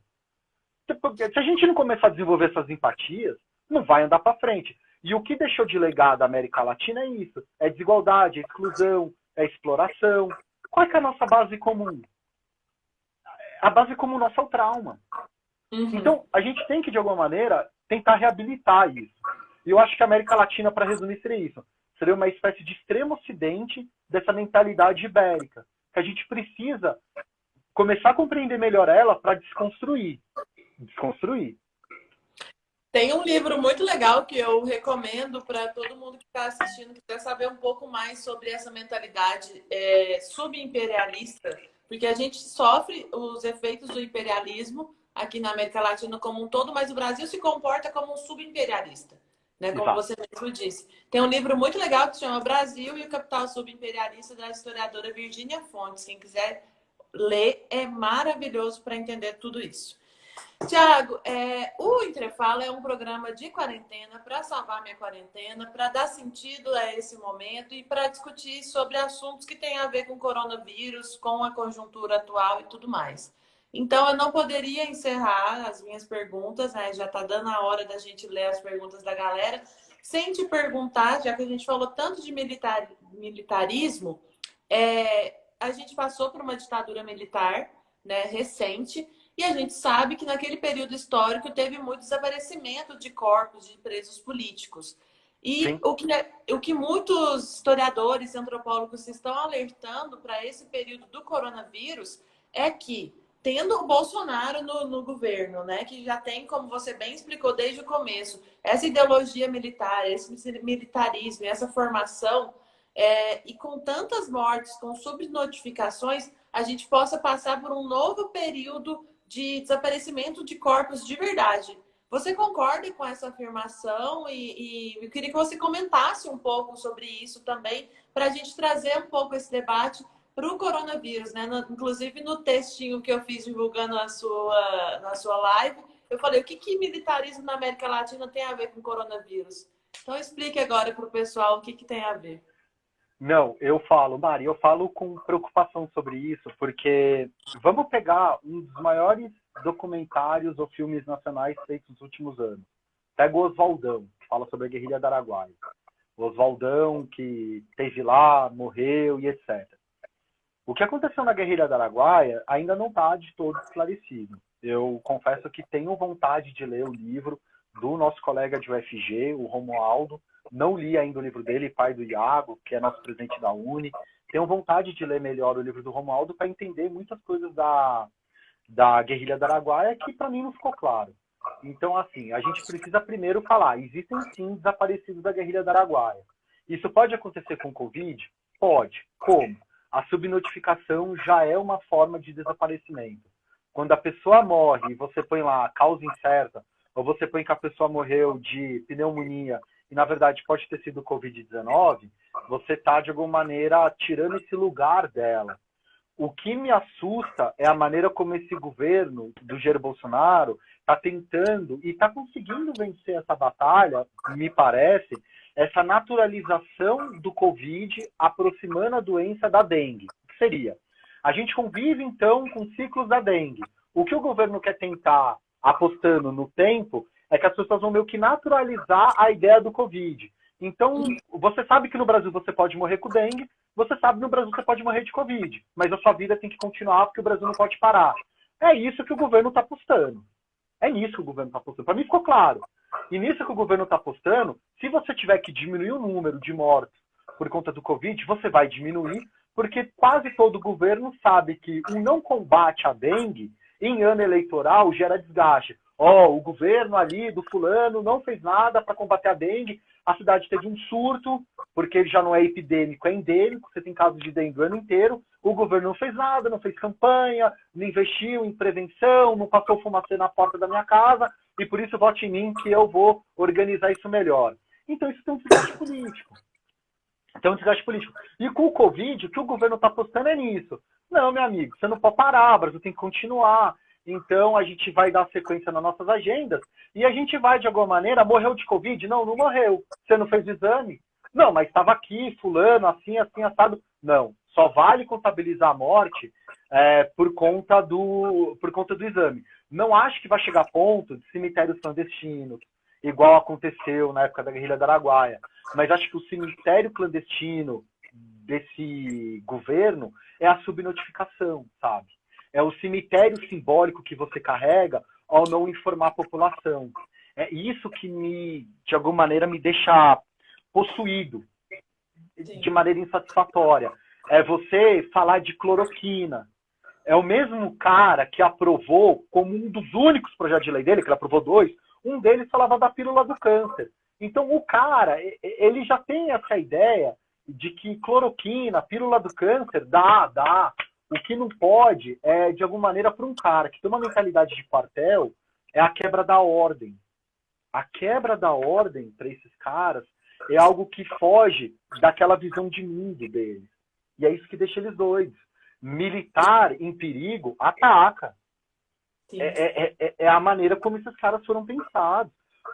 Se a gente não começar a desenvolver essas empatias, não vai andar para frente. E o que deixou de legado da América Latina é isso. É desigualdade, é exclusão, é exploração. Qual é que é a nossa base comum? A base comum nossa é o trauma. Então, a gente tem que, de alguma maneira, tentar reabilitar isso. E eu acho que a América Latina, para resumir, seria isso. Seria uma espécie de extremo ocidente dessa mentalidade ibérica. Que a gente precisa começar a compreender melhor ela para desconstruir. Desconstruir. Tem um livro muito legal que eu recomendo para todo mundo que está assistindo, que quer saber um pouco mais sobre essa mentalidade subimperialista, porque a gente sofre os efeitos do imperialismo aqui na América Latina como um todo, mas o Brasil se comporta como um subimperialista, né? Como Exato. você mesmo disse. Tem um livro muito legal que se chama Brasil e o Capital Subimperialista, da historiadora Virginia Fontes. Quem quiser ler, é maravilhoso para entender tudo isso. Tiago, o Entrefala é um programa de quarentena para salvar minha quarentena, para dar sentido a esse momento e para discutir sobre assuntos que têm a ver com o coronavírus, com a conjuntura atual e tudo mais. Então, eu não poderia encerrar as minhas perguntas, né? Já está dando a hora da gente ler as perguntas da galera, sem te perguntar, já que a gente falou tanto de militarismo, a gente passou por uma ditadura militar, né, recente. E a gente sabe que naquele período histórico teve muito desaparecimento de corpos de presos políticos. E o que muitos historiadores e antropólogos estão alertando para esse período do coronavírus é que, tendo o Bolsonaro no governo, né, que já tem, como você bem explicou desde o começo, essa ideologia militar, esse militarismo, essa formação, e com tantas mortes, com subnotificações, a gente possa passar por um novo período de desaparecimento de corpos de verdade. Você concorda com essa afirmação? E eu queria que você comentasse um pouco sobre isso também, para a gente trazer um pouco esse debate para o coronavírus, né? Inclusive no textinho que eu fiz divulgando na sua live, eu falei o que militarismo na América Latina tem a ver com coronavírus. Então explique agora para o pessoal o que tem a ver. Não, Mari, eu falo com preocupação sobre isso, porque vamos pegar um dos maiores documentários ou filmes nacionais feitos nos últimos anos. Pega o Oswaldão, que fala sobre a guerrilha do Araguaia. O Oswaldão que esteve lá, morreu e etc. O que aconteceu na guerrilha do Araguaia ainda não está de todo esclarecido. Eu confesso que tenho vontade de ler o livro do nosso colega de UFG, o Romualdo. Não li ainda o livro dele, pai do Iago, que é nosso presidente da Uni. Tenho vontade de ler melhor o livro do Romualdo para entender muitas coisas da guerrilha do Araguaia que para mim não ficou claro. Então, assim, a gente precisa primeiro falar, existem sim desaparecidos da guerrilha do Araguaia. Isso pode acontecer com o Covid? Pode. Como? A subnotificação já é uma forma de desaparecimento. Quando a pessoa morre e você põe lá causa incerta, ou você põe que a pessoa morreu de pneumonia e, na verdade, pode ter sido Covid-19, você está, de alguma maneira, tirando esse lugar dela. O que me assusta é a maneira como esse governo do Jair Bolsonaro está tentando e está conseguindo vencer essa batalha, me parece, essa naturalização do Covid aproximando a doença da dengue. O que seria? A gente convive, então, com ciclos da dengue. O que o governo quer tentar, apostando no tempo, é que as pessoas vão meio que naturalizar a ideia do Covid. Então, você sabe que no Brasil você pode morrer com dengue, você sabe que no Brasil você pode morrer de Covid, mas a sua vida tem que continuar porque o Brasil não pode parar. É isso que o governo está apostando. É nisso que o governo está apostando. Para mim ficou claro. E nisso que o governo está apostando, se você tiver que diminuir o número de mortos por conta do Covid, você vai diminuir, porque quase todo governo sabe que um não combate à dengue em ano eleitoral gera desgaste. O governo ali do fulano não fez nada para combater a dengue, a cidade teve um surto, porque ele já não é epidêmico, é endêmico, você tem casos de dengue o ano inteiro, o governo não fez nada, não fez campanha, não investiu em prevenção, não passou fumacê na porta da minha casa, e por isso vote em mim que eu vou organizar isso melhor. Então isso tem um desgaste político. E com o Covid, o que o governo está apostando é nisso. Não, meu amigo, você não pode parar, o Brasil tem que continuar. Então a gente vai dar sequência nas nossas agendas e a gente vai, de alguma maneira, morreu de Covid? Não, não morreu. Você não fez o exame? Não, mas estava aqui, fulano, assim, assado. Não, só vale contabilizar a morte por conta do exame. Não acho que vai chegar a ponto de cemitérios clandestinos, igual aconteceu na época da guerrilha do Araguaia. Mas acho que o cemitério clandestino desse governo é a subnotificação, sabe? É o cemitério simbólico que você carrega ao não informar a população. É isso que de alguma maneira, me deixa possuído de maneira insatisfatória. É você falar de cloroquina. É o mesmo cara que aprovou, como um dos únicos projetos de lei dele, que ele aprovou 2, um deles falava da pílula do câncer. Então, o cara, ele já tem essa ideia de que cloroquina, pílula do câncer, dá. O que não pode é, de alguma maneira, para um cara que tem uma mentalidade de quartel, é a quebra da ordem. A quebra da ordem, para esses caras, é algo que foge daquela visão de mundo deles. E é isso que deixa eles doidos. Militar em perigo, ataca. É a maneira como esses caras foram pensados.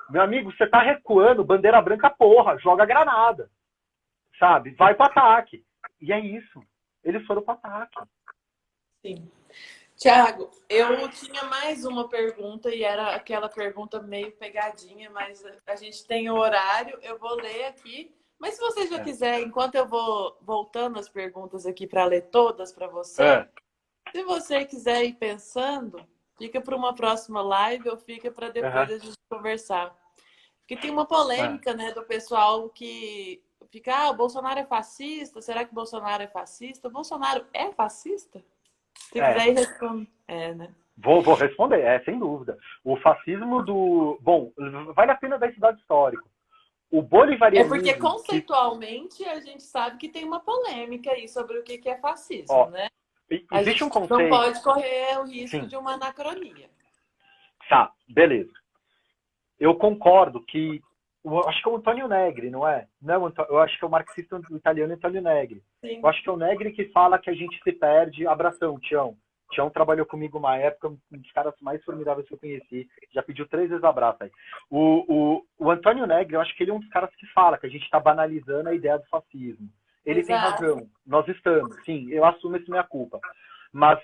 Meu amigo, você tá recuando, bandeira branca, porra, joga granada. Sabe? Vai pro ataque. E é isso. Eles foram pro ataque. Sim. Tiago, eu tinha mais uma pergunta e era aquela pergunta meio pegadinha, mas a gente tem o horário, eu vou ler aqui. Mas se você já quiser, enquanto eu vou voltando as perguntas aqui para ler todas para você, se você quiser ir pensando, fica para uma próxima live ou fica para depois a gente conversar. Porque tem uma polêmica, né, do pessoal que fica, o Bolsonaro é fascista, será que o Bolsonaro é fascista? O Bolsonaro é fascista? Se quiser ir responder. Né? Vou responder, sem dúvida. O fascismo do... Bom, vale a pena dar esse dado histórico. O bolivarianismo... É porque conceitualmente a gente sabe que tem uma polêmica aí sobre o que é fascismo, né? A gente não pode correr o risco de uma anacronia. Tá, beleza. Eu concordo que... acho que é o Antonio Negri, não é? Não, eu acho que é o marxista italiano Antonio Negri. Sim. Eu acho que é o Negri que fala que a gente se perde. Abração, Tião. Tião trabalhou comigo uma época, um dos caras mais formidáveis que eu conheci. Já pediu 3 vezes abraço aí. O Antonio Negri, eu acho que ele é um dos caras que fala que a gente está banalizando a ideia do fascismo. Ele tem razão. Nós estamos. Sim, eu assumo essa minha culpa. Mas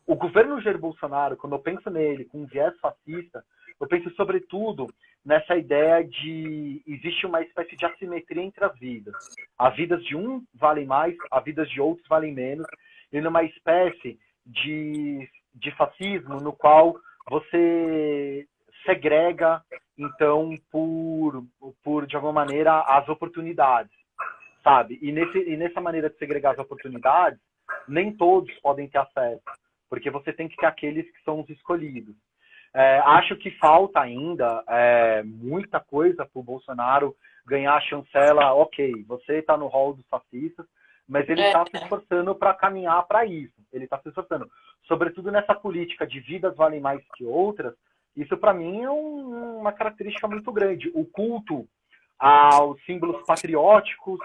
o governo Jair Bolsonaro, quando eu penso nele com um viés fascista, eu penso sobretudo nessa ideia de existe uma espécie de assimetria entre as vidas. As vidas de um valem mais, as vidas de outros valem menos, e numa espécie de fascismo no qual você segrega, então, por de alguma maneira, as oportunidades, sabe? E nessa maneira de segregar as oportunidades, nem todos podem ter acesso, porque você tem que ter aqueles que são os escolhidos. Acho que falta ainda muita coisa para o Bolsonaro ganhar a chancela. Ok, você está no rol dos fascistas, mas ele está se esforçando para caminhar para isso. Ele está se esforçando. Sobretudo nessa política de vidas valem mais que outras, isso para mim é uma característica muito grande. O culto aos símbolos patrióticos.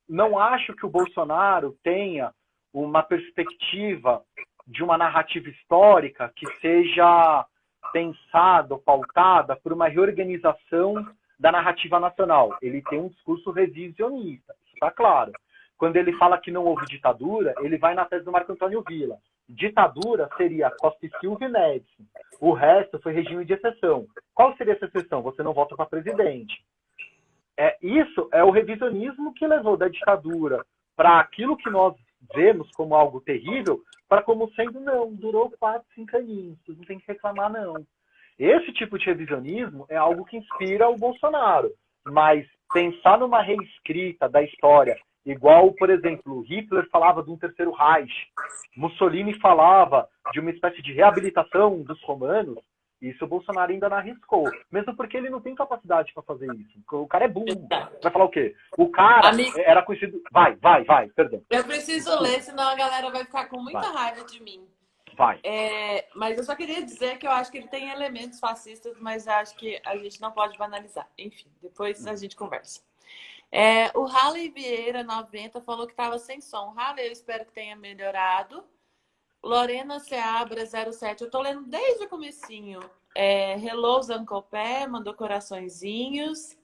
Não acho que o Bolsonaro tenha uma perspectiva de uma narrativa histórica que seja pensada ou pautada por uma reorganização da narrativa nacional. Ele tem um discurso revisionista, isso está claro. quando ele fala que não houve ditadura, ele vai na tese do Marco Antônio Villa. Ditadura seria Costa e Silva e Médici. O resto foi regime de exceção. Qual seria essa exceção? Você não vota para presidente. Isso é o revisionismo que levou da ditadura para aquilo que nós vemos como algo terrível, para como sendo, não, durou 4, 5 aninhos, não tem que reclamar, não. Esse tipo de revisionismo é algo que inspira o Bolsonaro. Mas pensar numa reescrita da história, igual, por exemplo, Hitler falava de um terceiro Reich, Mussolini falava de uma espécie de reabilitação dos romanos, isso o Bolsonaro ainda não arriscou. Mesmo porque ele não tem capacidade para fazer isso. O cara é burro. Vai falar o quê? O cara era conhecido... Vai, perdão. Eu preciso ler, senão a galera vai ficar com muita raiva de mim. Vai. Mas eu só queria dizer que eu acho que ele tem elementos fascistas, mas acho que a gente não pode banalizar. Enfim, depois a gente conversa. O Halley Vieira 90 falou que estava sem som. Halley, eu espero que tenha melhorado. Lorena Seabra 07, eu tô lendo desde o comecinho. Hello Zancopé, mandou coraçõezinhos.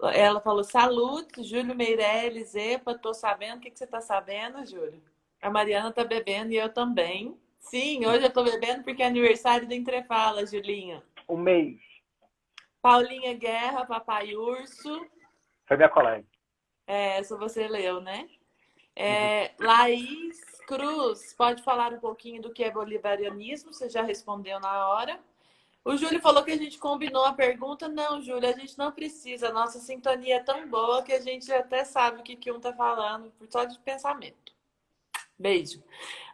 Ela falou salute. Júlio Meirelles, epa, tô sabendo. O que você tá sabendo, Júlio? A Mariana tá bebendo e eu também. Sim, hoje eu tô bebendo porque é aniversário da Entrefala, Julinho. Um mês. Paulinha Guerra, Papai Urso. Foi minha colega. Essa você leu, né? Laís Cruz, pode falar um pouquinho do que é bolivarianismo? Você já respondeu na hora. O Júlio falou que a gente combinou a pergunta. Não, Júlio, a gente não precisa. A nossa sintonia é tão boa que a gente até sabe o que um tá falando, só de pensamento. Beijo.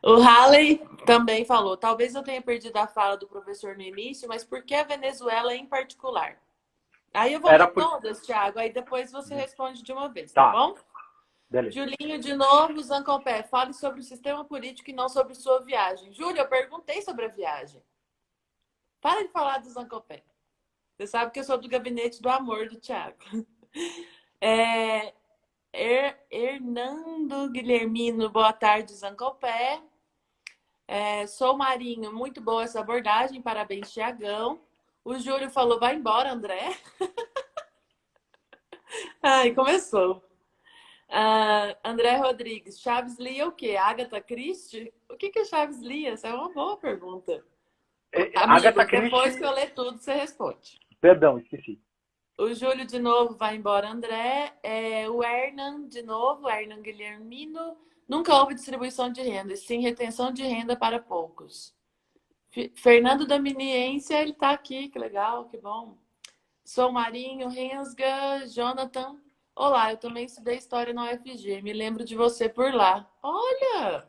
O Halley também falou, talvez eu tenha perdido a fala do professor no início, mas por que a Venezuela em particular? Aí eu vou ler todas, Thiago, aí depois você responde de uma vez, tá bom? Beleza. Julinho, de novo, Zancopé, fale sobre o sistema político e não sobre sua viagem. Júlio, eu perguntei sobre a viagem. Para de falar do Zancopé. Você sabe que eu sou do gabinete do amor do Thiago. Hernando Guilhermino, boa tarde, Zancopé. Sou Marinho, muito boa essa abordagem, parabéns, Thiagão. O Júlio falou, vai embora, André. Ai, começou. André Rodrigues, Chaves lia o quê? Agatha Christie? O que é Chaves lia? Essa é uma boa pergunta. Amigo, depois que eu ler tudo, você responde. Perdão, esqueci. O Júlio de novo, vai embora, André. O Hernan de novo, Hernan Guilhermino. Nunca houve distribuição de renda, sim retenção de renda para poucos. Fernando Dominiência, ele tá aqui, que legal, que bom. Sou Marinho, Rensga, Jonathan. Olá, eu também estudei História na UFG, me lembro de você por lá. Olha!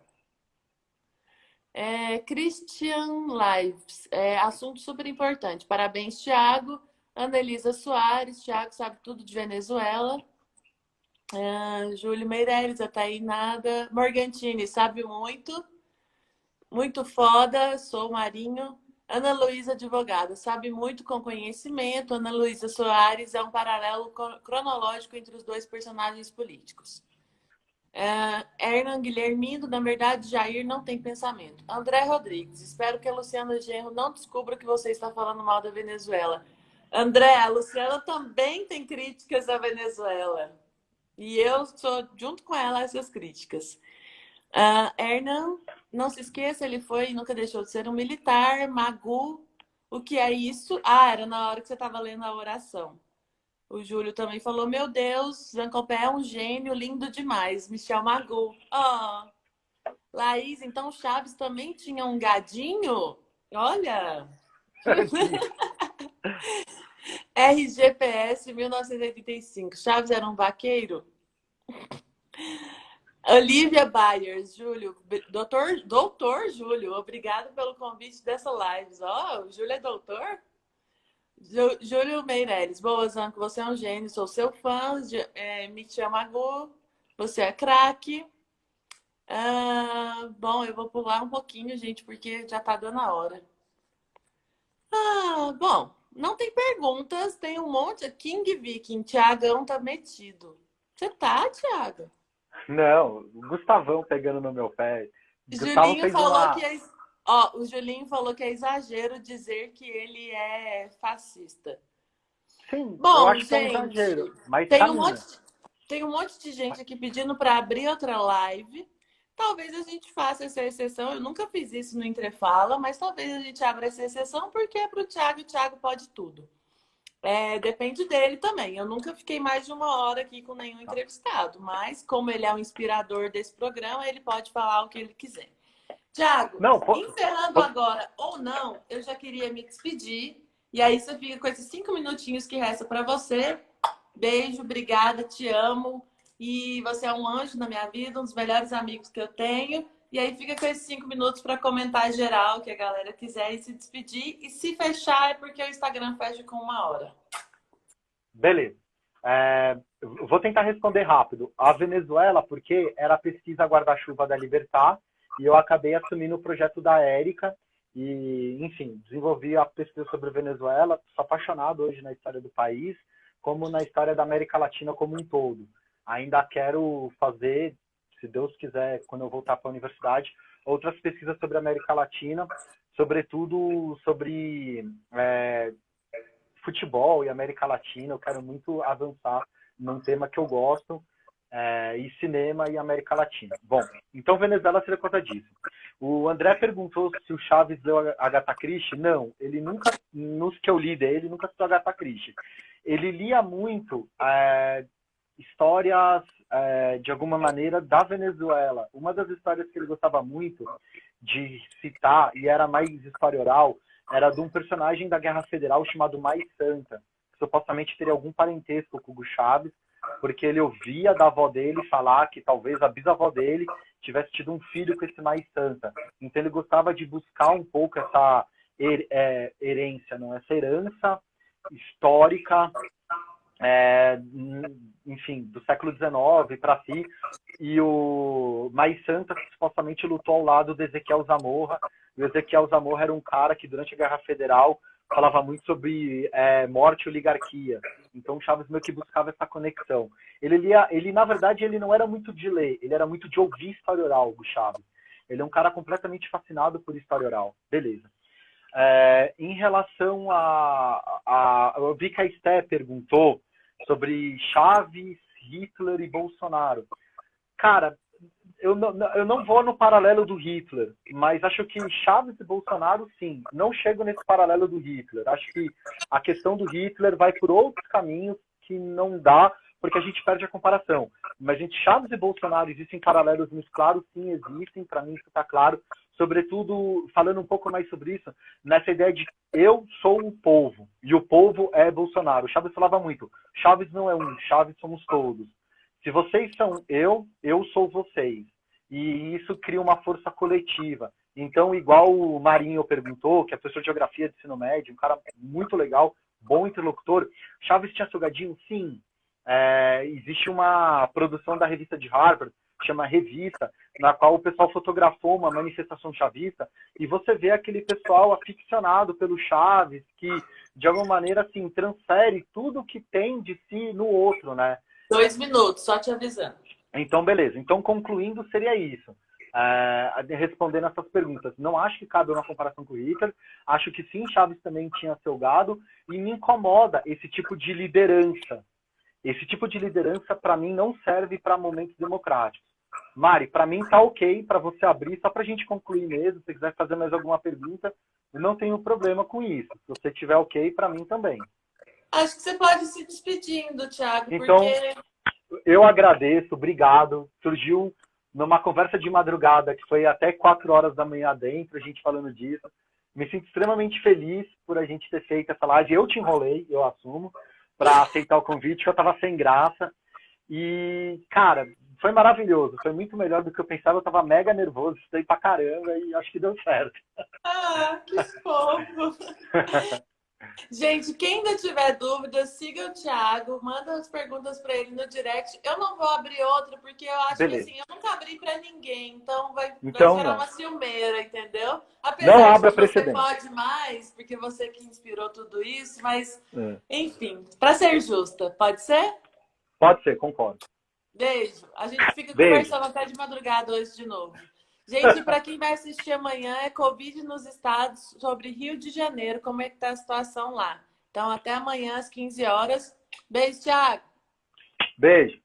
Christian Lives, assunto super importante. Parabéns, Thiago. Ana Elisa Soares, Thiago sabe tudo de Venezuela. Júlio Meirelles, a Tainada. Morgantini, sabe muito. Muito foda, sou Marinho. Ana Luísa, advogada, sabe muito com conhecimento. Ana Luísa Soares é um paralelo cronológico entre os dois personagens políticos. Hernan Guilhermino, na verdade, Jair não tem pensamento. André Rodrigues, espero que a Luciana Genro não descubra que você está falando mal da Venezuela. André, a Luciana também tem críticas à Venezuela. E eu sou, junto com ela, essas críticas. Hernan, não se esqueça, ele foi e nunca deixou de ser um militar. Magu, o que é isso? Era na hora que você estava lendo a oração. O Júlio também falou, meu Deus, Zancopé é um gênio, lindo demais. Michel Magu. Laís, então Chaves também tinha um gadinho? Olha! RGPS 1985. Chaves era um vaqueiro? Olivia Byers, Júlio, doutor Júlio, obrigado pelo convite dessa live. O Júlio é doutor? Júlio Meirelles, boa, Zanco, você é um gênio, sou seu fã. Me chama Gu, você é craque. Bom, eu vou pular um pouquinho, gente, porque já tá dando a hora. Bom, não tem perguntas, tem um monte. King Viking, Thiagão tá metido. Você tá, Thiago? Não, o Gustavão pegando no meu pé. Julinho falou que o Julinho falou que é exagero dizer que ele é fascista. Sim, bom, eu acho gente, que é um exagero. Mas tem um monte. Tem um monte de gente aqui pedindo para abrir outra live. Talvez a gente faça essa exceção. Eu nunca fiz isso no Entrefala, mas talvez a gente abra essa exceção porque é para o Thiago pode tudo. Depende dele também. Eu nunca fiquei mais de 1 hora aqui com nenhum entrevistado, mas como ele é o inspirador desse programa, ele pode falar o que ele quiser. Thiago, Não, encerrando agora ou não, eu já queria me despedir. E aí você fica com esses 5 minutinhos que resta para você. Beijo, obrigada, te amo. E você é um anjo na minha vida, um dos melhores amigos que eu tenho. E aí fica com esses 5 minutos para comentar geral, que a galera quiser e se despedir. E se fechar é porque o Instagram fecha com 1 hora. Beleza. Eu vou tentar responder rápido. A Venezuela, porque era a pesquisa guarda-chuva da Libertar, e eu acabei assumindo o projeto da Érica, e, enfim, desenvolvi a pesquisa sobre a Venezuela. Sou apaixonado hoje na história do país, como na história da América Latina como um todo. Ainda quero fazer, se Deus quiser, quando eu voltar para a universidade, outras pesquisas sobre a América Latina, sobretudo sobre futebol e América Latina. Eu quero muito avançar num tema que eu gosto, e cinema e América Latina. Bom, então Venezuela seria por conta disso. O André perguntou se o Chaves leu Agatha Christie. Não, ele nunca, nos que eu li dele, nunca citou Agatha Christie. Ele lia muito histórias, de alguma maneira, da Venezuela. Uma das histórias que ele gostava muito de citar, e era mais história oral, era de um personagem da Guerra Federal chamado Mais Santa, que supostamente teria algum parentesco com o Hugo Chávez, porque ele ouvia da avó dele falar que talvez a bisavó dele tivesse tido um filho com esse Mais Santa. Então ele gostava de buscar um pouco essa herência, não? Essa herança histórica, enfim, do século XIX para si. E o Mais Santa supostamente lutou ao lado do Ezequiel Zamorra. E o Ezequiel Zamorra era um cara que durante a Guerra Federal falava muito sobre morte e oligarquia. Então o Chaves meio que buscava essa conexão. Ele na verdade, ele não era muito de ler, ele era muito de ouvir história oral, o Chaves. Ele é um cara completamente fascinado por história oral. Beleza. Em relação eu vi que a Esté perguntou sobre Chaves, Hitler e Bolsonaro. Cara, eu não vou no paralelo do Hitler, mas acho que Chaves e Bolsonaro, sim. Não chego nesse paralelo do Hitler. Acho que a questão do Hitler vai por outros caminhos que não dá, porque a gente perde a comparação. Mas entre Chaves e Bolsonaro existem paralelos muito claros? Sim, existem. Para mim isso está claro. Sobretudo, falando um pouco mais sobre isso, nessa ideia de eu sou o povo, e o povo é Bolsonaro. O Chaves falava muito, Chaves não é um, Chaves somos todos. Se vocês são eu sou vocês. E isso cria uma força coletiva. Então, igual o Marinho perguntou, que é professor de geografia de ensino médio, um cara muito legal, bom interlocutor. Chaves tinha salgadinho? Sim. Existe uma produção da revista de Harvard, chama Revista, na qual o pessoal fotografou uma manifestação chavista, e você vê aquele pessoal aficionado pelo Chaves, que, de alguma maneira, assim, transfere tudo que tem de si no outro, né? 2 minutos, só te avisando. Então, beleza. Então, concluindo, seria isso. Respondendo essas perguntas. Não acho que cabe uma comparação com o Hitler. Acho que sim, Chaves também tinha seu gado. E me incomoda esse tipo de liderança. Esse tipo de liderança, para mim, não serve para momentos democráticos. Mari, para mim tá ok para você abrir, só para a gente concluir mesmo. Se você quiser fazer mais alguma pergunta, eu não tenho problema com isso. Se você tiver ok, para mim também. Acho que você pode ir se despedindo, Thiago, então, porque... eu agradeço, obrigado. Surgiu numa conversa de madrugada, que foi até 4 horas da manhã dentro, a gente falando disso. Me sinto extremamente feliz por a gente ter feito essa live. Eu te enrolei, eu assumo, para aceitar o convite, que eu estava sem graça. E, cara, foi maravilhoso. Foi muito melhor do que eu pensava. Eu estava mega nervoso, estudei pra caramba e acho que deu certo. Ah, que fofo! Gente, quem ainda tiver dúvida, siga o Thiago, manda as perguntas para ele no direct. Eu não vou abrir outra, porque eu acho que assim, eu nunca abri para ninguém, então vai gerar uma ciumeira, entendeu? Apesar não abra de que você precedente. pode mais, porque você que inspirou tudo isso, mas enfim, para ser justa, pode ser? Pode ser, concordo. Beijo. A gente fica conversando até de madrugada hoje de novo. Gente, para quem vai assistir amanhã, é Covid nos estados sobre Rio de Janeiro, como é que tá a situação lá. Então, até amanhã às 15 horas. Beijo, Thiago. Beijo.